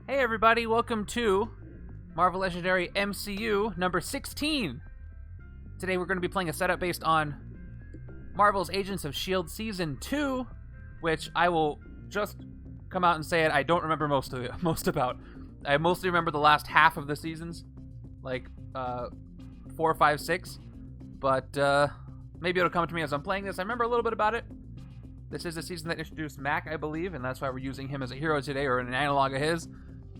Hey everybody, welcome to Marvel Legendary MCU number 16. Today we're going to be playing a setup based on Marvel's Agents of S.H.I.E.L.D. Season 2, which I will just come out and say it, I don't remember most about. I mostly remember the last half of the seasons, like 4, 5, 6, but maybe it'll come to me as I'm playing this. I remember a little bit about it. This is the season that introduced Mack, I believe, and that's why we're using him as a hero today, or an analog of his.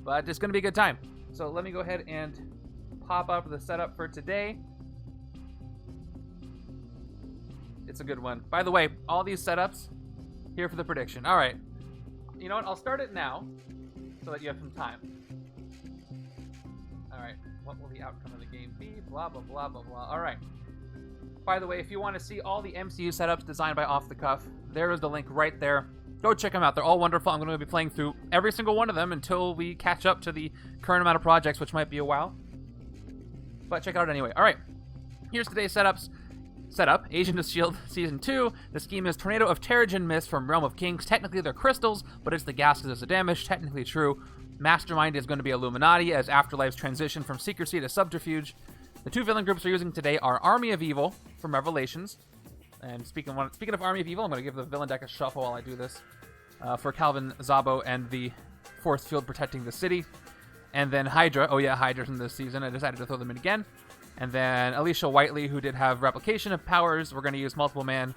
But it's going to be a good time. So let me go ahead and pop up the setup for today. It's a good one. By the way, all these setups, here for the prediction. All right. You know what? I'll start it now so that you have some time. All right. What will the outcome of the game be? Blah, blah, blah, blah, blah. All right. By the way, if you want to see all the MCU setups designed by Off the Cuff, there is the link right there. Go check them out. They're all wonderful. I'm going to be playing through every single one of them until we catch up to the current amount of projects, which might be a while. But check it out anyway. All right. Here's today's setup. Agent of S.H.I.E.L.D. Season 2. The scheme is Tornado of Terrigen Mist from Realm of Kings. Technically, they're crystals, but it's the gas that does the damage. Technically true. Mastermind is going to be Illuminati, as Afterlife's transition from secrecy to subterfuge. The two villain groups we're using today are Army of Evil from Revelations. And speaking of Army of Evil, I'm going to give the villain deck a shuffle while I do this. For Calvin, Zabo, and the forcefield protecting the city. And then HYDRA. Oh yeah, HYDRA's in this season. I decided to throw them in again. And then Alisha Whiteley, who did have replication of powers. We're going to use multiple man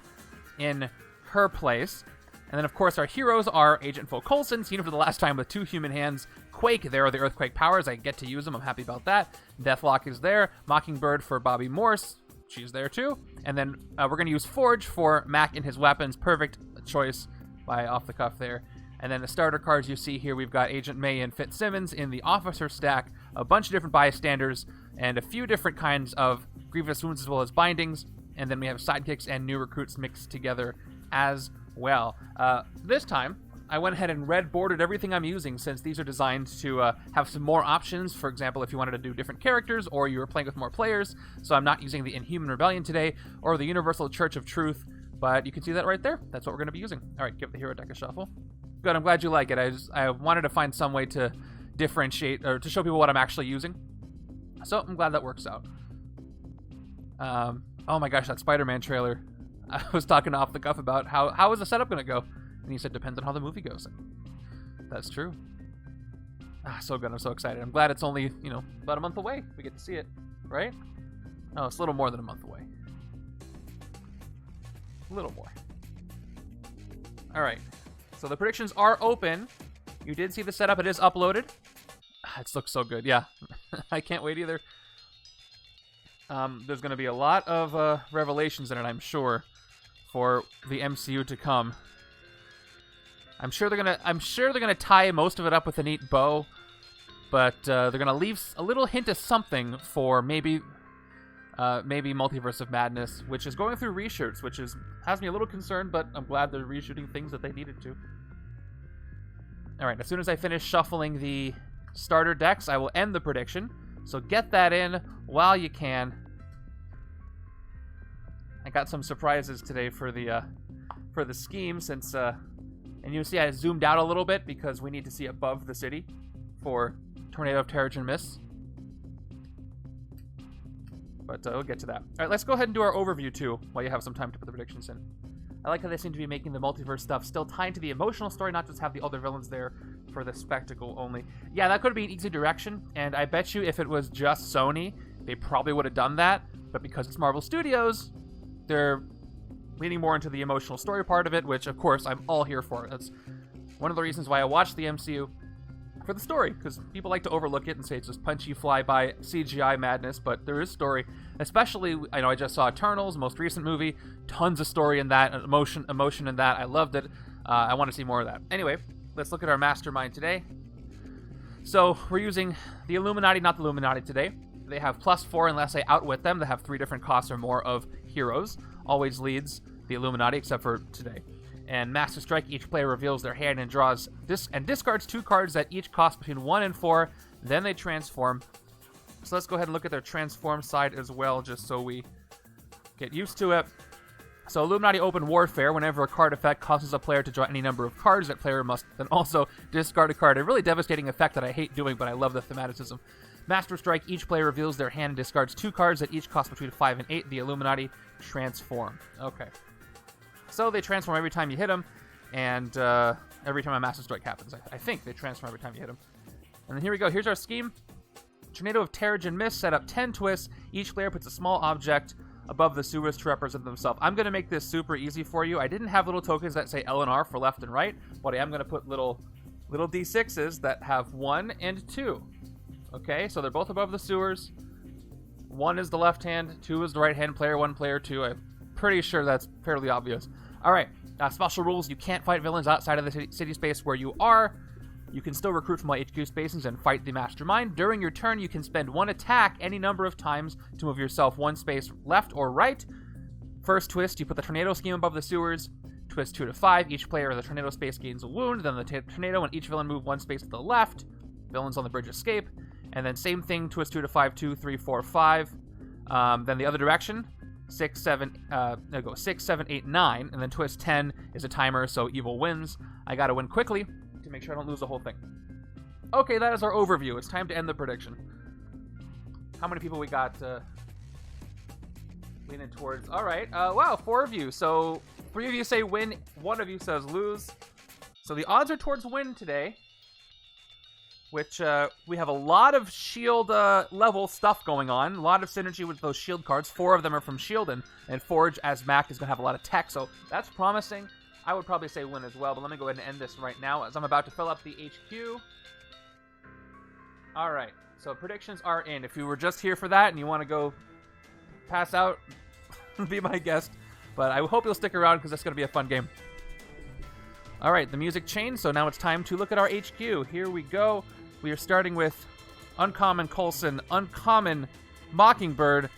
in her place. And then, of course, our heroes are Agent Coulson, seen for the last time with 2 human hands. Quake, there are the earthquake powers. I get to use them. I'm happy about that. Deathlok is there. Mockingbird for Bobby Morse. She's there, too. And then we're going to use Forge for Mack and his weapons. Perfect choice by Off the Cuff there. And then the starter cards you see here, we've got Agent May and Fitzsimmons in the officer stack, a bunch of different bystanders, and a few different kinds of grievous wounds as well as bindings. And then we have sidekicks and new recruits mixed together as well. This time, I went ahead and red bordered everything I'm using, since these are designed to have some more options. For example, if you wanted to do different characters or you were playing with more players. So I'm not using the Inhuman Rebellion today or the Universal Church of Truth, but you can see that right there. That's what we're going to be using. All right, give the hero deck a shuffle. Good, I'm glad you like it. I wanted to find some way to differentiate or to show people what I'm actually using. So I'm glad that works out. Oh my gosh, that Spider-Man trailer. I was talking Off the Cuff about how is the setup going to go? And he said, depends on how the movie goes. That's true. So good. I'm so excited. I'm glad it's only, about a month away. We get to see it, right? Oh, it's a little more than a month away. A little more. All right. So the predictions are open. You did see the setup. It is uploaded. It looks so good. Yeah. I can't wait either. There's going to be a lot of revelations in it, I'm sure, for the MCU to come. I'm sure they're gonna tie most of it up with a neat bow, but they're gonna leave a little hint of something for maybe Multiverse of Madness, which is going through reshoots, which has me a little concerned, but I'm glad they're reshooting things that they needed to. All right, as soon as I finish shuffling the starter decks, I will end the prediction. So get that in while you can. I got some surprises today for the scheme, since and you see I zoomed out a little bit because we need to see above the city for Tornado of Terrigen Mist. But we'll get to that. All right, let's go ahead and do our overview too, while you have some time to put the predictions in. I like how they seem to be making the multiverse stuff still tied to the emotional story, not just have the other villains there for the spectacle only. Yeah, that could be an easy direction, and I bet you if it was just Sony, they probably would have done that. But because it's Marvel Studios, they're leaning more into the emotional story part of it, which, of course, I'm all here for. That's one of the reasons why I watch the MCU, for the story, because people like to overlook it and say it's just punchy fly-by CGI madness, but there is story. Especially, I know I just saw Eternals, most recent movie, tons of story in that, emotion in that. I loved it. I want to see more of that. Anyway, let's look at our Mastermind today. So we're using the Illuminati, not the Illuminati today. They have +4 unless I outwit them. They have 3 different costs or more of heroes. Always leads the Illuminati, except for today. And Master Strike, each player reveals their hand and draws and discards 2 cards that each cost between 1 and 4. Then they transform. So let's go ahead and look at their transform side as well, just so we get used to it. So Illuminati Open Warfare, whenever a card effect causes a player to draw any number of cards, that player must then also discard a card. A really devastating effect that I hate doing, but I love the thematicism. Master Strike, each player reveals their hand and discards 2 cards that each cost between 5 and 8. The Illuminati transform. Okay. So they transform every time you hit them, and every time a Master Strike happens. I think they transform every time you hit them. And then here we go. Here's our scheme. Tornado of Terrigen Mist, set up 10 twists. Each player puts a small object above the sewers to represent themselves. I'm going to make this super easy for you. I didn't have little tokens that say L and R for left and right, but I am going to put little D6s that have 1 and 2. Okay, so they're both above the sewers. 1 is the left hand, 2 is the right hand player, 1 player 2. I'm pretty sure that's fairly obvious. All right, special rules. You can't fight villains outside of the city space where you are. You can still recruit from all HQ spaces and fight the Mastermind. During your turn, you can spend 1 attack any number of times to move yourself 1 space left or right. First twist, you put the tornado scheme above the sewers. Twist 2 to 5. Each player in the tornado space gains a wound. Then the tornado and each villain move 1 space to the left. Villains on the bridge escape. And then same thing, twist 2 to 5, 2, 3, 4, 5. Then the other direction, 6, 7, 8, 9. And then twist 10 is a timer, so evil wins. I gotta win quickly to make sure I don't lose the whole thing. Okay, that is our overview. It's time to end the prediction. How many people we got leaning towards? All right. Wow, 4 of you. So 3 of you say win, 1 of you says lose. So the odds are towards win today, which we have a lot of S.H.I.E.L.D. Level stuff going on. A lot of synergy with those S.H.I.E.L.D. cards. 4 of them are from S.H.I.E.L.D. and Forge as Mack is going to have a lot of tech, so that's promising. I would probably say win as well, but let me go ahead and end this right now as I'm about to fill up the HQ. All right, so predictions are in. If you were just here for that and you want to go pass out, be my guest. But I hope you'll stick around because that's going to be a fun game. All right, the music changed, so now it's time to look at our HQ. Here we go. We are starting with Uncommon Coulson, Uncommon Mockingbird,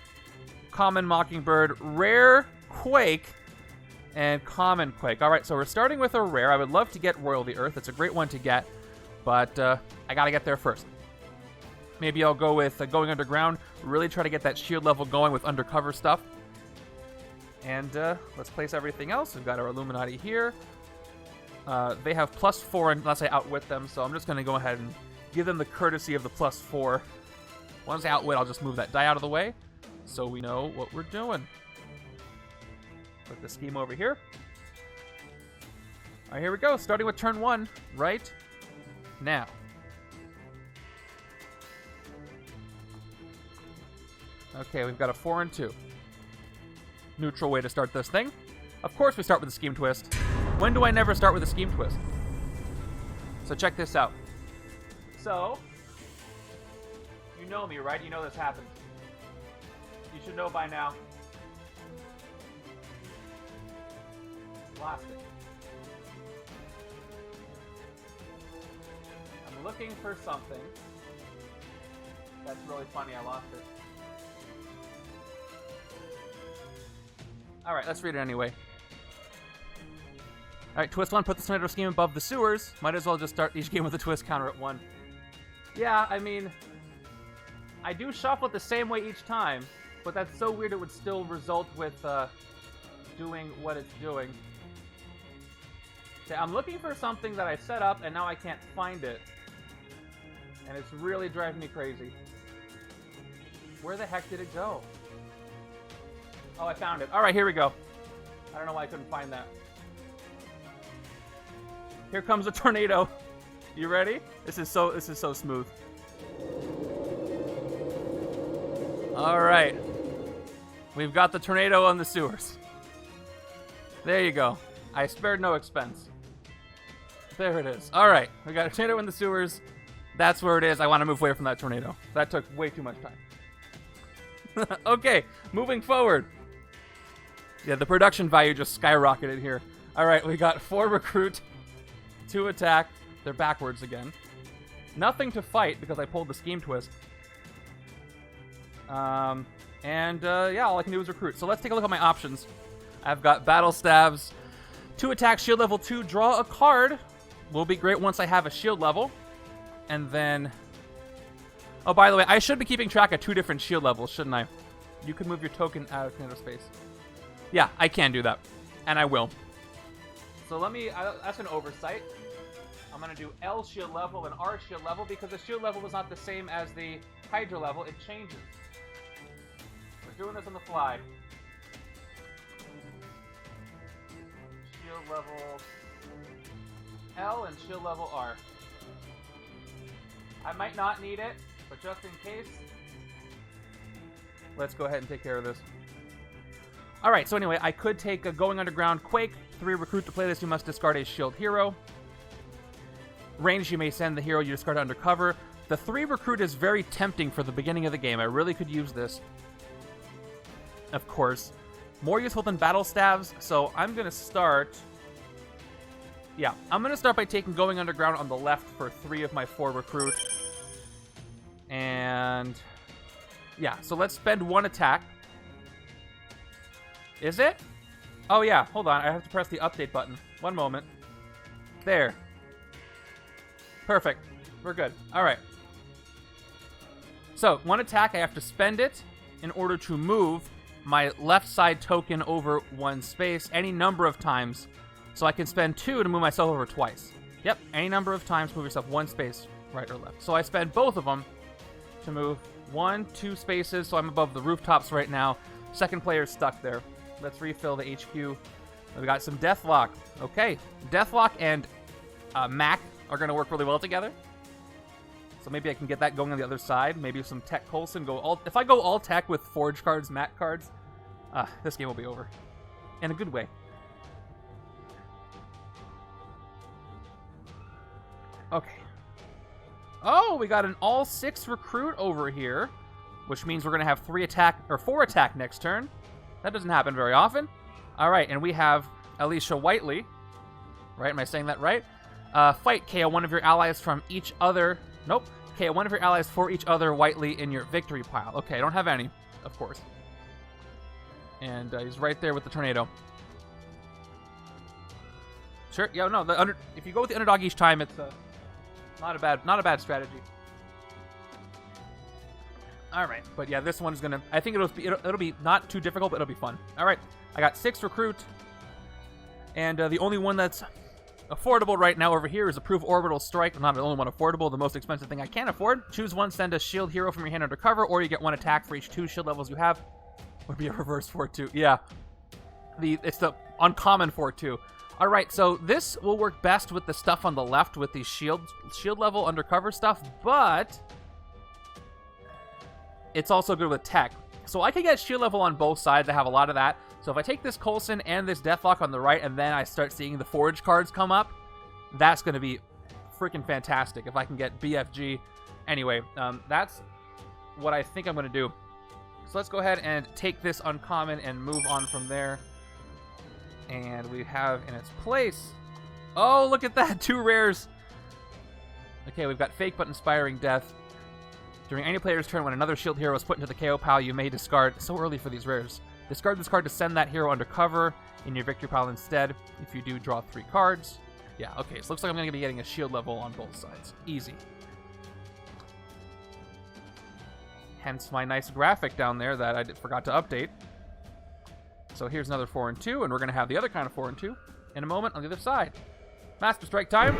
Common Mockingbird, Rare Quake, and Common Quake. All right, so we're starting with a rare. I would love to get Royal the Earth. It's a great one to get, but I got to get there first. Maybe I'll go with going underground, really try to get that S.H.I.E.L.D. level going with undercover stuff. And let's place everything else. We've got our Illuminati here. They have +4 unless I outwit them, so I'm just going to go ahead and give them the courtesy of the +4. Once I outwit, I'll just move that die out of the way so we know what we're doing. Put the scheme over here. All right, here we go. Starting with turn 1 right now. Okay, we've got a 4 and 2. Neutral way to start this thing. Of course we start with a scheme twist. When do I never start with a scheme twist? So check this out. So, you know me, right? You know this happened. You should know by now. Lost it. I'm looking for something. That's really funny, I lost it. Alright, let's read it anyway. Alright, twist 1, put the tornado scheme above the sewers. Might as well just start each game with a twist counter at 1. Yeah, I mean, I do shuffle it the same way each time, but that's so weird it would still result with doing what it's doing. Okay, I'm looking for something that I set up and now I can't find it. And it's really driving me crazy. Where the heck did it go? Oh, I found it. Alright, here we go. I don't know why I couldn't find that. Here comes a tornado. You ready? This is so smooth. Alright. We've got the tornado on the sewers. There you go. I spared no expense. There it is. Alright. We got a tornado in the sewers. That's where it is. I want to move away from that tornado. That took way too much time. Okay, moving forward. Yeah, the production value just skyrocketed here. Alright, we got 4 recruit, 2 attack. They're backwards again. Nothing to fight because I pulled the scheme twist. Yeah, all I can do is recruit. So let's take a look at my options. I've got battle stabs, 2 attack, shield level 2, draw a card. Will be great once I have a shield level. And then... Oh, by the way, I should be keeping track of 2 different shield levels, shouldn't I? You could move your token out of tornado space. Yeah, I can do that. And I will. So let me... that's an oversight. I'm going to do L shield level and R shield level because the shield level was not the same as the HYDRA level. It changes. We're doing this on the fly. Shield level L and shield level R. I might not need it, but just in case, let's go ahead and take care of this. Alright, so anyway, I could take a Going Underground Quake. 3 recruit to play this, you must discard a shield hero. Range, you may send the hero you discard to undercover. The 3 recruit is very tempting for the beginning of the game. I really could use this. Of course. More useful than battle staves, so I'm going to start... Yeah, I'm going to start by taking Going Underground on the left for 3 of my 4 recruit. And... yeah, so let's spend 1 attack. Is it? Oh yeah, hold on. I have to press the update button. 1 moment. There. Perfect. We're good. Alright. So, 1 attack, I have to spend it in order to move my left side token over 1 space any number of times. So I can spend 2 to move myself over twice. Yep, any number of times move yourself 1 space, right or left. So I spend both of them to move 1, 2 spaces, so I'm above the rooftops right now. Second player's stuck there. Let's refill the HQ. We got some Deathlok. Okay, Deathlok and Mack are going to work really well together. So maybe I can get that going on the other side. Maybe some tech Coulson go all... If I go all tech with Forge cards, Mack cards, this game will be over. In a good way. Okay. Oh, we got an all 6 recruit over here, which means we're going to have 3 attack, or 4 attack next turn. That doesn't happen very often. All right, and we have Alisha Whiteley. Right, am I saying that right? Fight KO one of your allies from each other. Nope. KO one of your allies for each other Whiteley in your victory pile. Okay, I don't have any, of course. And he's right there with the tornado. Sure. Yeah. No. If you go with the underdog each time, it's not a bad strategy. All right, but yeah, this one's gonna. I think it'll be not too difficult, but it'll be fun. All right, I got 6 recruit, and the only one that's affordable right now over here is Approve Orbital Strike. Not the only one affordable, the most expensive thing I can afford. Choose one, send a shield hero from your hand undercover, or you get 1 attack for each 2 shield levels you have. Would be a reverse 4/2. Yeah, it's the uncommon 4/2. All right, so this will work best with the stuff on the left with the shield level undercover stuff, but it's also good with tech. So I can get shield level on both sides. I have a lot of that. So if I take this Coulson and this Deathlok on the right, and then I start seeing the Forge cards come up, that's going to be freaking fantastic if I can get BFG. Anyway, that's what I think I'm going to do. So let's go ahead and take this uncommon and move on from there. And we have in its place... Oh, look at that! 2 rares! Okay, we've got Fake but Inspiring Death. During any player's turn, when another shield hero is put into the KO pile, you may discard... So early for these rares. Discard this card to send that hero undercover in your victory pile instead. If you do, draw 3 cards. Yeah, okay, so looks like I'm going to be getting a shield level on both sides. Easy. Hence my nice graphic down there that I forgot to update. So here's another 4 and 2, and we're going to have the other kind of 4 and 2 in a moment on the other side. Master Strike time!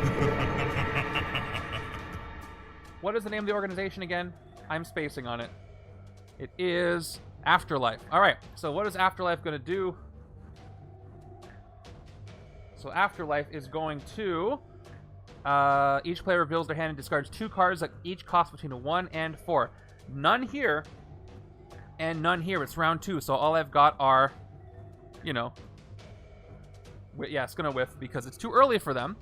What is the name of the organization again? I'm spacing on it. It is Afterlife. All right, so what is Afterlife going to do? So Afterlife is going to... each player reveals their hand and discards 2 cards that each cost between 1 and 4. None here, and none here. It's round 2, so all I've got are, you know... Yeah, it's going to whiff because it's too early for them,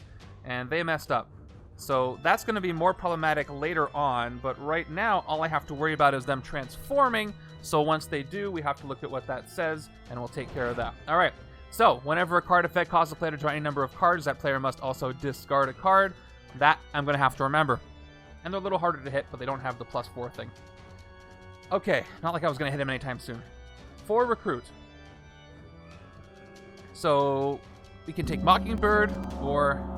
and they messed up. So that's going to be more problematic later on, but right now, all I have to worry about is them transforming. So once they do, we have to look at what that says, and we'll take care of that. All right, so whenever a card effect causes a player to draw any number of cards, that player must also discard a card. That I'm going to have to remember. And they're a little harder to hit, but they don't have the +4 thing. Okay, not like I was going to hit him anytime soon. 4 recruit. So we can take Mockingbird or...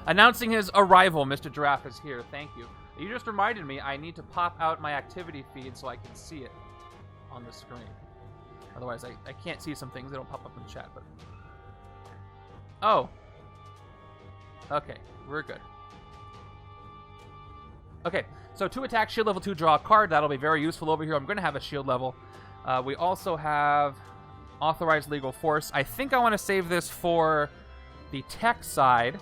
Announcing his arrival, Mr. Giraffe is here. Thank you. You just reminded me I need to pop out my activity feed so I can see it on the screen. Otherwise, I can't see some things. They don't pop up in the chat, but... Oh. Okay, we're good. Okay, so 2 attack, shield level 2, draw a card. That'll be very useful over here. I'm going to have a shield level. We also have authorized legal force. I think I want to save this for the tech side.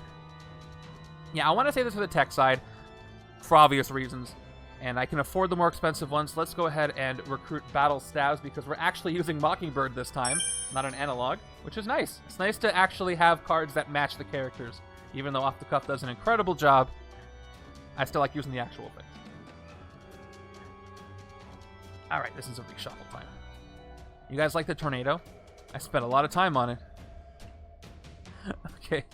Yeah, I want to save this for the tech side for obvious reasons. And I can afford the more expensive ones. Let's go ahead and recruit battle stabs because we're actually using Mockingbird this time, not an analog, which is nice. It's nice to actually have cards that match the characters. Even though Off the Cuff does an incredible job, I still like using the actual things. Alright, this is a reshuffle time. You guys like the tornado? I spent a lot of time on it. Okay.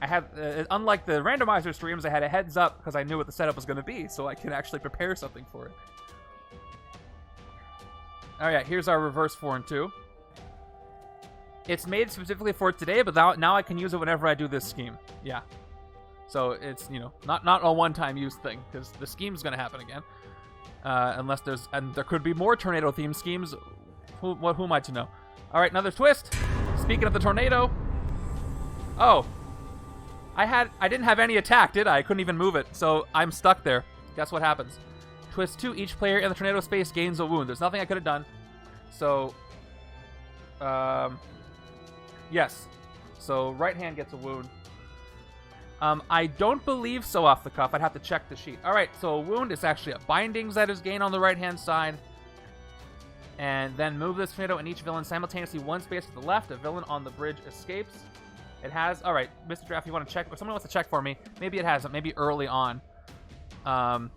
I had, unlike the randomizer streams, I had a heads up because I knew what the setup was going to be, so I can actually prepare something for it. Alright, here's our reverse 4 and 2. It's made specifically for today, but now I can use it whenever I do this scheme. Yeah. So it's, you know, not a one-time use thing, because the scheme's going to happen again. Unless there's... And there could be more tornado-themed schemes. Who am I to know? Alright, another twist. Speaking of the tornado. Oh. I didn't have any attack, did I? I couldn't even move it, so I'm stuck there. Guess what happens? Twist 2, each player in the tornado space gains a wound. There's nothing I could have done. So... Yes. So right hand gets a wound. I don't believe so off the cuff. I'd have to check the sheet. All right, so a wound is actually a bindings that is gained on the right-hand side. And then move this tornado and each villain simultaneously one space to the left. A villain on the bridge escapes. It has... All right, Mr. Draft, you want to check? If someone wants to check for me, maybe it hasn't. Maybe early on. I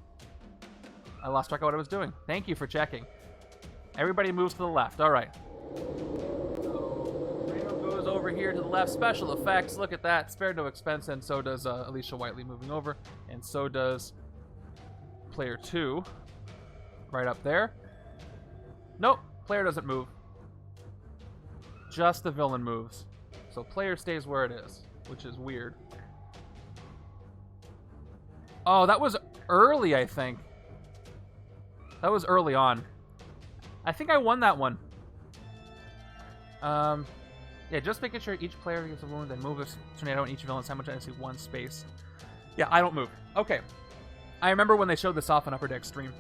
lost track of what I was doing. Thank you for checking. Everybody moves to the left. All right. Over here to the left, special effects. Look at that, spared no expense, and so does Alisha Whiteley moving over, and so does player 2 right up there. Nope, player doesn't move, just the villain moves, so player stays where it is, which is weird. Oh, that was early. I think that was early on. I think I won that one. Yeah, just making sure each player gets a wound and move this tornado and each villain simultaneously one space. Yeah, I don't move. Okay. I remember when they showed this off on Upper Deck stream.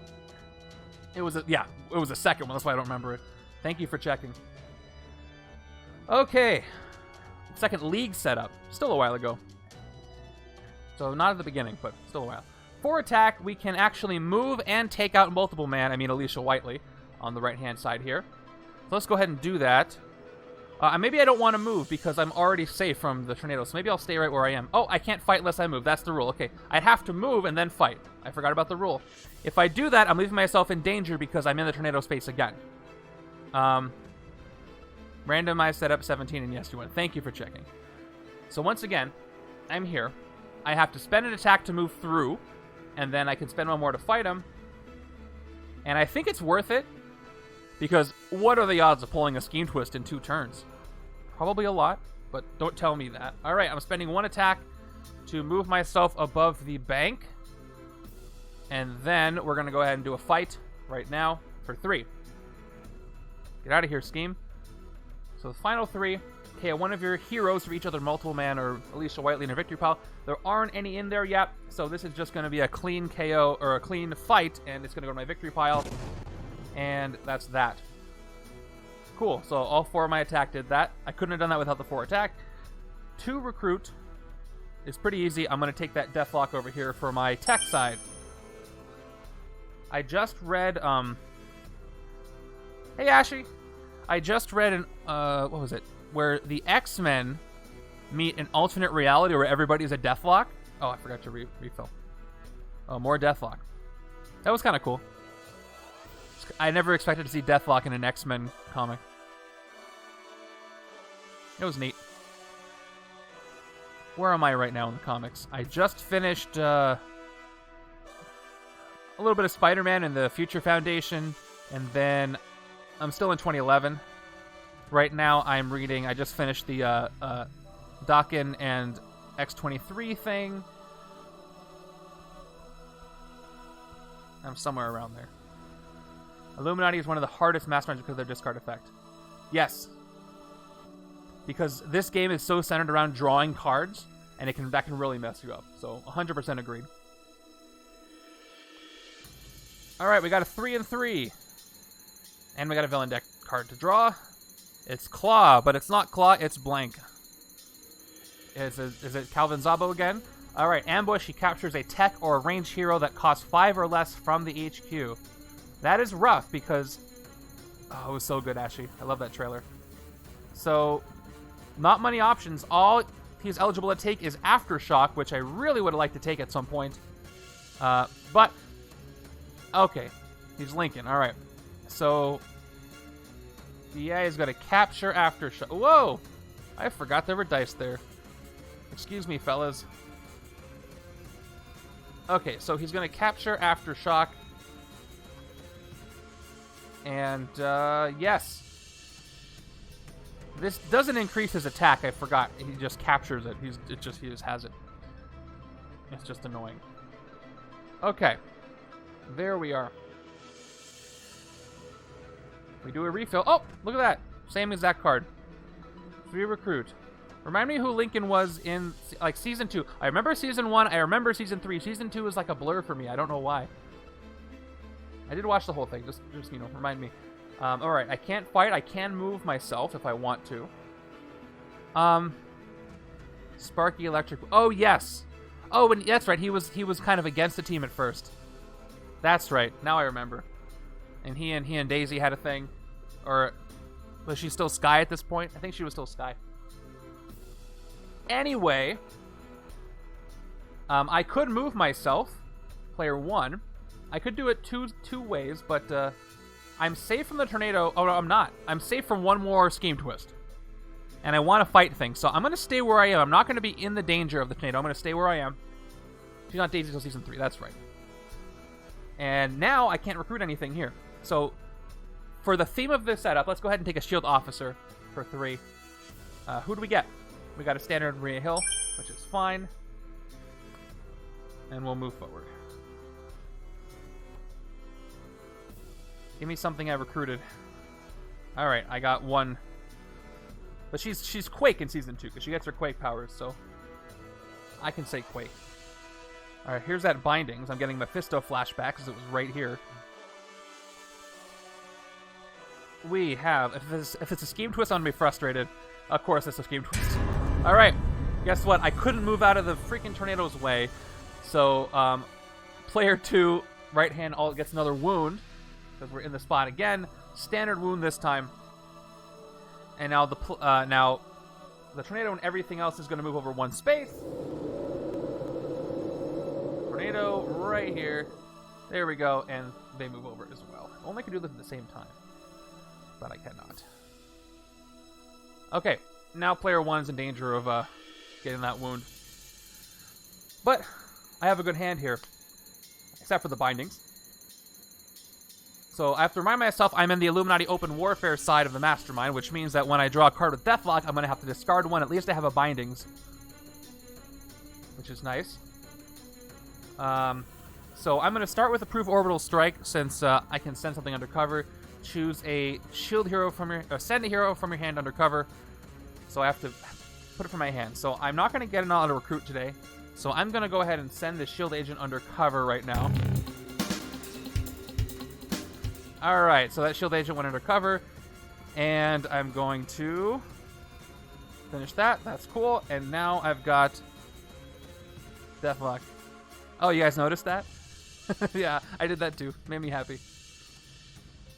It was a second one. That's why I don't remember it. Thank you for checking. Okay. Second league setup. Still a while ago. So not at the beginning, but still a while. For attack, we can actually move and take out multiple Alisha Whiteley on the right-hand side here. So let's go ahead and do that. Maybe I don't want to move because I'm already safe from the tornado, so maybe I'll stay right where I am. Oh, I can't fight unless I move. That's the rule. Okay, I'd have to move and then fight. I forgot about the rule. If I do that, I'm leaving myself in danger because I'm in the tornado space again. Randomized setup 17, and yes, you win. Thank you for checking. So once again, I'm here. I have to spend an attack to move through, and then I can spend one more to fight him. And I think it's worth it, because what are the odds of pulling a scheme twist in 2 turns? Probably a lot, but don't tell me that. All right, I'm spending 1 attack to move myself above the bank. And then we're going to go ahead and do a fight right now for 3. Get out of here, scheme. So the final 3. KO one of your heroes for each other multiple man or Alisha Whiteley in your victory pile. There aren't any in there yet, so this is just going to be a clean KO or a clean fight, and it's going to go to my victory pile. And that's that. Cool, so all 4 of my attack did that. I couldn't have done that without the 4 attack. 2 recruit is pretty easy. I'm going to take that Deathlok over here for my tech side. I just read, Hey, Ashy. I just read an, what was it? Where the X-Men meet an alternate reality where everybody's a Deathlok. Oh, I forgot to refill. Oh, more Deathlok. That was kind of cool. I never expected to see Deathlok in an X-Men comic. It was neat. Where am I right now in the comics? I just finished a little bit of Spider-Man and the Future Foundation, and then I'm still in 2011. Right now I'm reading, I just finished the Dakin and X-23 thing. I'm somewhere around there. Illuminati is one of the hardest Masterminds because of their discard effect. Yes. Because this game is so centered around drawing cards, and that can really mess you up. So 100% agreed. All right, we got a 3 and 3. And we got a villain deck card to draw. It's Claw, but it's not Claw, it's Blank. Is it Calvin Zabo again? All right, Ambush. He captures a tech or a ranged hero that costs 5 or less from the HQ. That is rough because... Oh, it was so good, Ashy. I love that trailer. So, not many options. All he's eligible to take is Aftershock, which I really would have liked to take at some point. But, okay. He's Lincoln. All right. So, yeah, he's got to capture Aftershock. Whoa! I forgot there were dice there. Excuse me, fellas. Okay, so he's going to capture Aftershock. And, yes. This doesn't increase his attack, I forgot. He just captures it. He just has it. It's just annoying. Okay. There we are. We do a refill. Oh, look at that. Same exact card. 3 recruit. Remind me who Lincoln was in, like, Season 2. I remember Season 1. I remember Season 3. Season 2 is like a blur for me. I don't know why. I did watch the whole thing. Just you know, remind me. All right. I can't fight. I can move myself if I want to. Sparky Electric. Oh, yes. Oh, and that's right. He was kind of against the team at first. That's right. Now I remember. And he and Daisy had a thing. Or was she still Sky at this point? I think she was still Sky. Anyway, I could move myself, player 1. I could do it two ways, but I'm safe from the tornado. Oh, no, I'm not. I'm safe from one more Scheme Twist. And I want to fight things, so I'm going to stay where I am. I'm not going to be in the danger of the tornado. I'm going to stay where I am. She's not Daisy until Season 3. That's right. And now I can't recruit anything here. So for the theme of this setup, let's go ahead and take a shield officer for 3. Who do we get? We got a standard Maria Hill, which is fine. And we'll move forward. Give me something I recruited. Alright, I got 1. But she's Quake in Season 2, because she gets her Quake powers, so I can say Quake. Alright, here's that Bindings. I'm getting Mephisto flashback, because it was right here. We have... If it's a Scheme Twist, I'm going to be frustrated. Of course it's a Scheme Twist. Alright, guess what? I couldn't move out of the freaking tornado's way. So, player 2, right hand, gets another wound. Because we're in the spot again. Standard wound this time. And now the tornado and everything else is going to move over 1 space. Tornado right here. There we go. And they move over as well. Only I can do this at the same time. But I cannot. Okay. Now player 1 is in danger of getting that wound. But I have a good hand here. Except for the Bindings. So I have to remind myself I'm in the Illuminati Open Warfare side of the Mastermind, which means that when I draw a card with Deathlok, I'm going to have to discard 1. At least I have a Bindings. Which is nice. So I'm going to start with a Proof Orbital Strike, since I can send something undercover. Choose a shield hero from your... send a hero from your hand undercover. So I have to put it from my hand. So I'm not going to get an auto recruit today. So I'm going to go ahead and send the shield agent undercover right now. Alright, so that shield agent went undercover. And I'm going to finish that. That's cool. And now I've got Deathlok. Oh, you guys noticed that? Yeah, I did that too. Made me happy.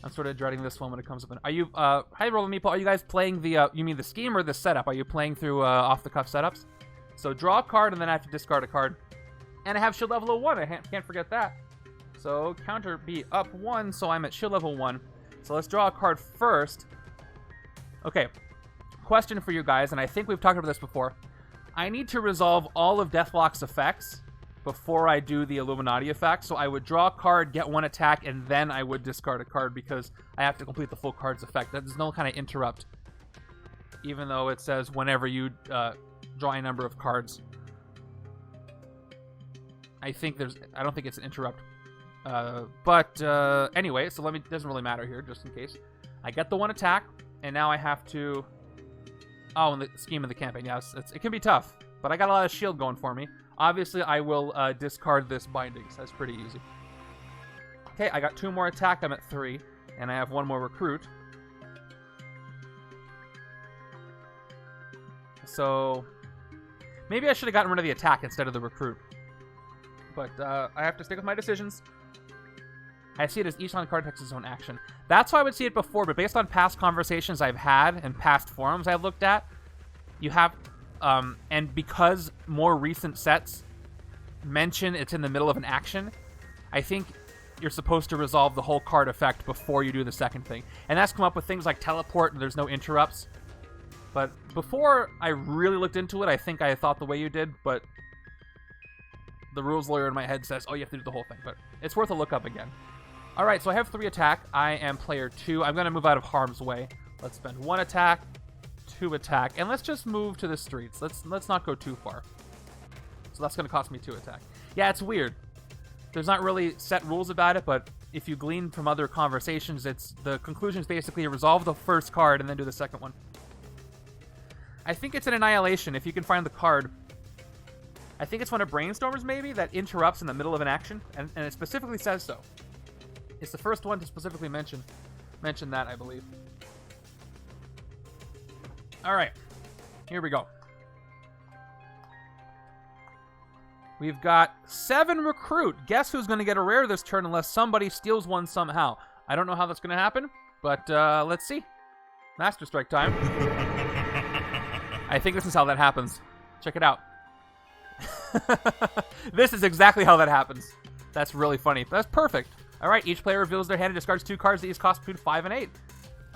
I'm sort of dreading this one when it comes up. Are you, hi Roll Meeple, are you guys playing the, you mean the scheme or the setup? Are you playing through off-the-cuff setups? So draw a card and then I have to discard a card. And I have shield level 1, I can't forget that. So counter be up 1, so I'm at shield level 1. So let's draw a card first. Okay, question for you guys, and I think we've talked about this before. I need to resolve all of Deathlok's effects before I do the Illuminati effect. So I would draw a card, get 1 attack, and then I would discard a card because I have to complete the full card's effect. There's no kind of interrupt. Even though it says whenever you draw a number of cards. I don't think it's an interrupt. Anyway, so doesn't really matter here, just in case. I get the 1 attack, and now I have to... Oh, in the scheme of the campaign, yes, it can be tough, but I got a lot of shield going for me. Obviously, I will discard this bindings. That's pretty easy. Okay, I got 2 more attack. I'm at 3, and I have 1 more recruit. So maybe I should have gotten rid of the attack instead of the recruit. But I have to stick with my decisions. I see it as each line card takes its own action. That's how I would see it before, but based on past conversations I've had and past forums I've looked at, you have, and because more recent sets mention it's in the middle of an action, I think you're supposed to resolve the whole card effect before you do the second thing. And that's come up with things like teleport and there's no interrupts. But before I really looked into it, I think I thought the way you did, but the rules lawyer in my head says, oh, you have to do the whole thing. But it's worth a look up again. All right, so I have 3 attack. I am player 2. I'm going to move out of harm's way. Let's spend 1 attack, 2 attack, and let's just move to the streets. Let's not go too far. So that's going to cost me 2 attack. Yeah, it's weird. There's not really set rules about it, but if you glean from other conversations, the conclusion is basically resolve the first card and then do the second one. I think it's an annihilation if you can find the card. I think it's one of Brainstormers, maybe, that interrupts in the middle of an action, and it specifically says so. It's the first one to specifically mention that, I believe. All right, here we go. We've got 7 recruit. Guess who's going to get a rare this turn unless somebody steals one somehow. I don't know how that's going to happen, but let's see. Master Strike time. I think this is how that happens. Check it out. This is exactly how that happens. That's really funny. That's perfect. All right, each player reveals their hand and discards 2 cards that each cost between 5 and 8.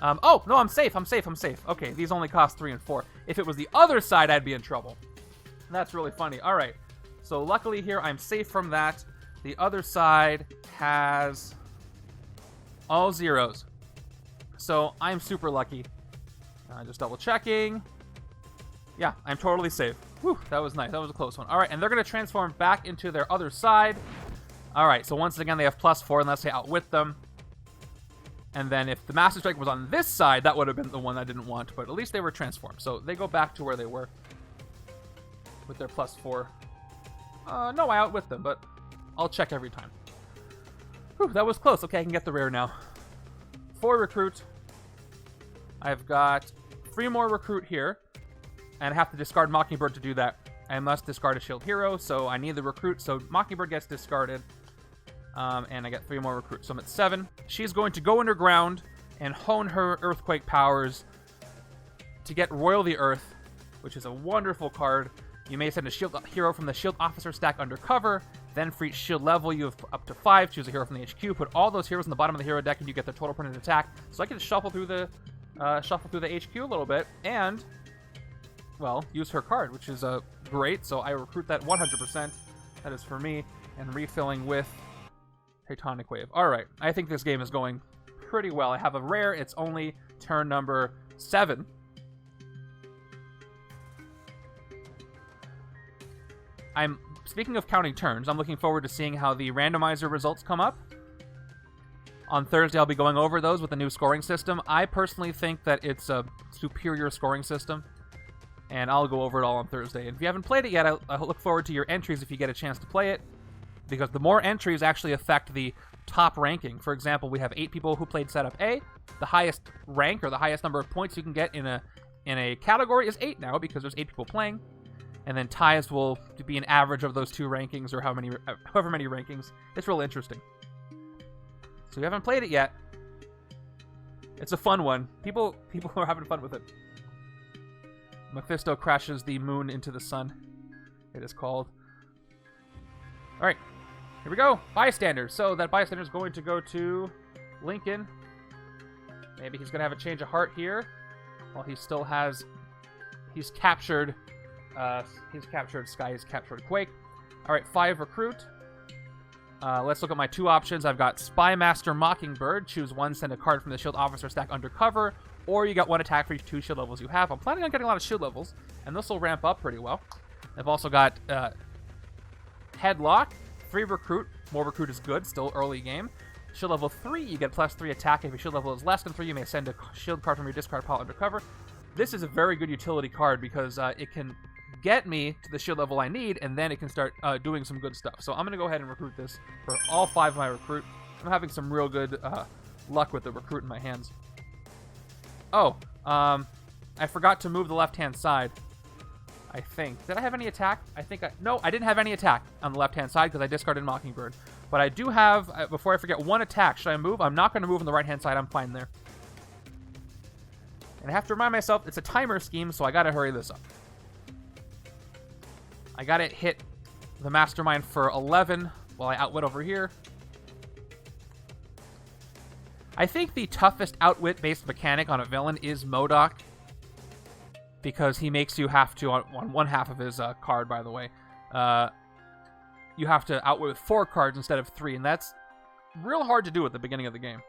Oh, no, I'm safe. Okay, these only cost 3 and 4. If it was the other side, I'd be in trouble. That's really funny. All right, so luckily here, I'm safe from that. The other side has all zeros. So I'm super lucky. Just double checking. Yeah, I'm totally safe. Whew, that was nice. That was a close one. All right, and they're going to transform back into their other side. All right, so once again, they have +4 unless they outwit them. And then if the Master Strike was on this side, that would have been the one I didn't want, but at least they were transformed. So they go back to where they were with their +4. No, I outwit them, but I'll check every time. Whew, that was close. Okay, I can get the rare now. 4 recruit. I've got 3 more recruit here, and I have to discard Mockingbird to do that. I must discard a shield hero, so I need the recruit, so Mockingbird gets discarded. And I get 3 more recruits, so I'm at 7. She's going to go underground and hone her Earthquake powers to get Royal the Earth, which is a wonderful card. You may send a shield hero from the shield officer stack undercover. Then for each shield level, you have up to 5. Choose a hero from the HQ. Put all those heroes in the bottom of the hero deck, and you get their total printed attack. So I can shuffle through the HQ a little bit, and well, use her card, which is great. So I recruit that 100%. That is for me, and refilling with Tectonic Wave. All right, I think this game is going pretty well. I have a rare. It's only turn number 7. Speaking of counting turns, I'm looking forward to seeing how the randomizer results come up. On Thursday, I'll be going over those with the new scoring system. I personally think that it's a superior scoring system, and I'll go over it all on Thursday. And if you haven't played it yet, I look forward to your entries if you get a chance to play it, because the more entries actually affect the top ranking. For example, we have 8 people who played Setup A. The highest rank, or the highest number of points you can get in a category is 8 now, because there's 8 people playing. And then ties will be an average of those 2 rankings, or however many rankings. It's real interesting. So if you haven't played it yet, it's a fun one. People are having fun with it. Mephisto crashes the moon into the sun, it is called. All right, here we go. Bystanders. So that bystander is going to go to Lincoln. Maybe he's going to have a change of heart here. While he still has... He's captured Sky, he's captured Quake. All right, 5 recruit. Let's look at my 2 options. I've got Spy Master Mockingbird. Choose 1, send a card from the shield officer stack undercover, or you got 1 attack for each 2 shield levels you have. I'm planning on getting a lot of shield levels, and this will ramp up pretty well. I've also got Headlock, 3 recruit. More recruit is good, still early game. Shield level 3, you get +3 attack. If your shield level is less than 3, you may send a shield card from your discard pile under cover. This is a very good utility card because it can get me to the shield level I need, and then it can start doing some good stuff. So I'm going to go ahead and recruit this for all 5 of my recruit. I'm having some real good luck with the recruit in my hands. Oh, I forgot to move the left-hand side, I think. Did I have any attack? No, I didn't have any attack on the left-hand side because I discarded Mockingbird. But I do have, before I forget, 1 attack. Should I move? I'm not going to move on the right-hand side. I'm fine there. And I have to remind myself, it's a timer scheme, so I got to hurry this up. I got to hit the Mastermind for 11 while I outwit over here. I think the toughest outwit-based mechanic on a villain is MODOK, because he makes you have to, on one half of his card, by the way, you have to outwit with 4 cards instead of 3, and that's real hard to do at the beginning of the game.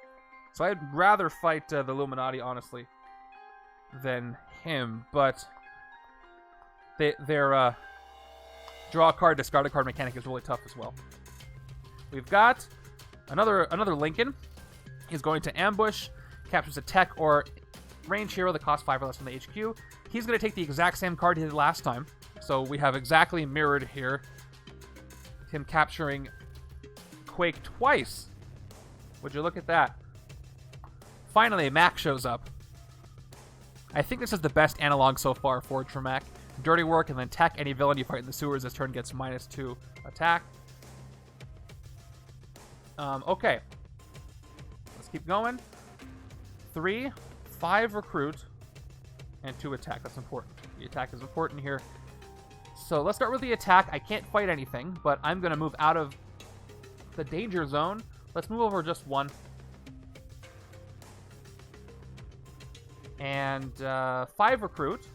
So I'd rather fight the Illuminati, honestly, than him, but their draw a card, discard a card mechanic is really tough as well. We've got another Lincoln. He's going to ambush, captures a tech or range hero that costs 5 or less from the HQ. He's going to take the exact same card he did last time, so we have exactly mirrored here. Him capturing Quake twice. Would you look at that? Finally, Mack shows up. I think this is the best analog so far for Mack. Dirty work and then tech. Any villain you fight in the sewers this turn gets -2 attack. Okay. Let's keep going. 3, 5 recruit, and 2 attack. That's important. The attack is important here. So let's start with the attack. I can't fight anything, but I'm going to move out of the danger zone. Let's move over just 1. And 5 recruit.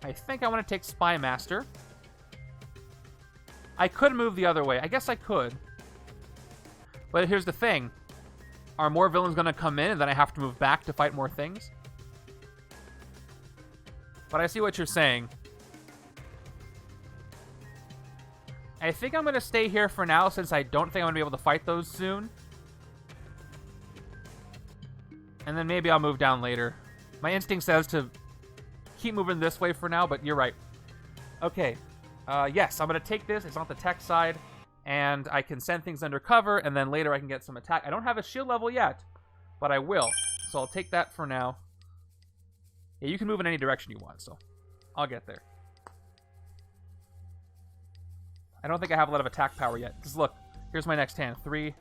I think I want to take Spy Master. I could move the other way. I guess I could. But here's the thing. Are more villains going to come in and then I have to move back to fight more things? But I see what you're saying. I think I'm going to stay here for now since I don't think I'm going to be able to fight those soon. And then maybe I'll move down later. My instinct says to keep moving this way for now, but you're right. Okay. Yes, I'm going to take this. It's on the tech side. And I can send things under cover, and then later I can get some attack. I don't have a shield level yet, but I will. So I'll take that for now. Yeah, you can move in any direction you want, so I'll get there. I don't think I have a lot of attack power yet. Because look, here's my next hand. 3.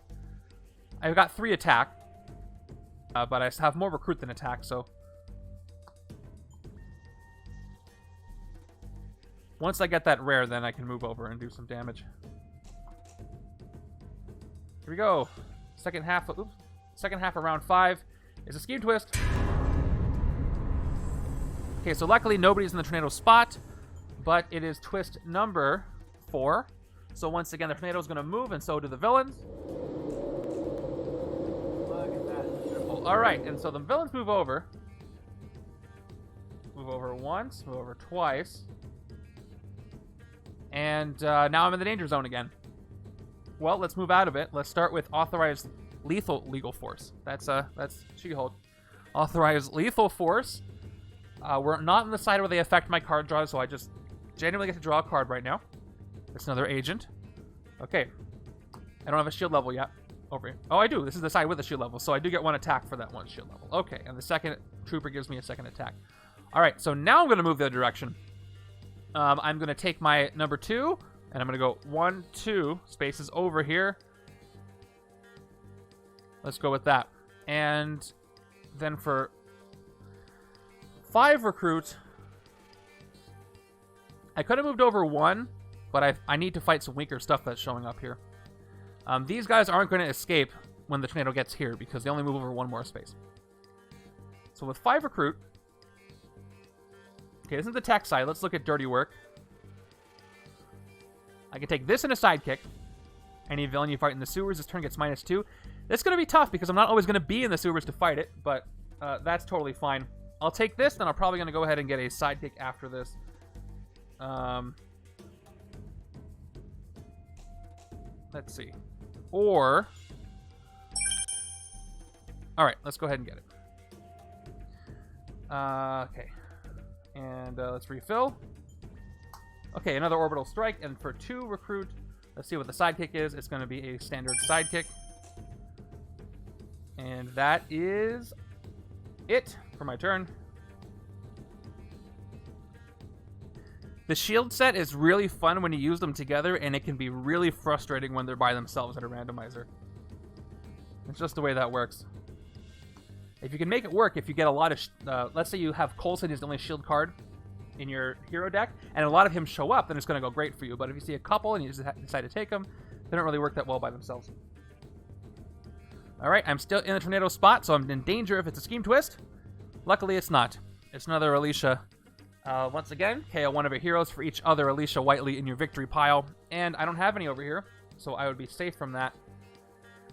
I've got 3 attack, but I have more recruit than attack, so once I get that rare, then I can move over and do some damage. Here we go. Second half of round 5 is a scheme twist. Okay, so luckily nobody's in the tornado spot, but it is twist number 4. So once again, the tornado is going to move, and so do the villains. Look at that. Beautiful. All right, and so the villains move over. Move over once, move over twice. And now I'm in the danger zone again. Well, let's move out of it. Let's start with authorized lethal legal force. That's She-Hulk. Authorized lethal force. We're not on the side where they affect my card draws, so I just genuinely get to draw a card right now. It's another agent. Okay. I don't have a shield level yet. Over here. Oh, I do. This is the side with the shield level, so I do get 1 attack for that 1 shield level. Okay, and the second trooper gives me a 2nd attack. All right, so now I'm going to move the other direction. I'm going to take my number 2, and I'm going to go 1, 2 spaces over here. Let's go with that. And then for 5 recruit, I could have moved over 1, but I need to fight some weaker stuff that's showing up here. These guys aren't going to escape when the tornado gets here because they only move over 1 more space. So with 5 recruit, okay, this is the tech side. Let's look at dirty work. I can take this in a sidekick. Any villain you fight in the sewers this turn gets -2. This is going to be tough because I'm not always going to be in the sewers to fight it, but that's totally fine. I'll take this, then I'm probably going to go ahead and get a sidekick after this. Let's see. Or... Alright, let's go ahead and get it. Okay. And let's refill. Okay, another orbital strike. And for 2 recruit, let's see what the sidekick is. It's going to be a standard sidekick. And that is it for my turn. The shield set is really fun when you use them together, and it can be really frustrating when they're by themselves at a randomizer. It's just the way that works. If you can make it work, if you get a lot of... let's say you have Coulson as the only shield card in your hero deck, and a lot of him show up, then it's going to go great for you. But if you see a couple and you just decide to take them, they don't really work that well by themselves. Alright, I'm still in the tornado spot, so I'm in danger if it's a scheme twist. Luckily, it's not. It's another Alisha. Once again, KO one of your heroes for each other Alisha Whiteley in your victory pile. And I don't have any over here, so I would be safe from that.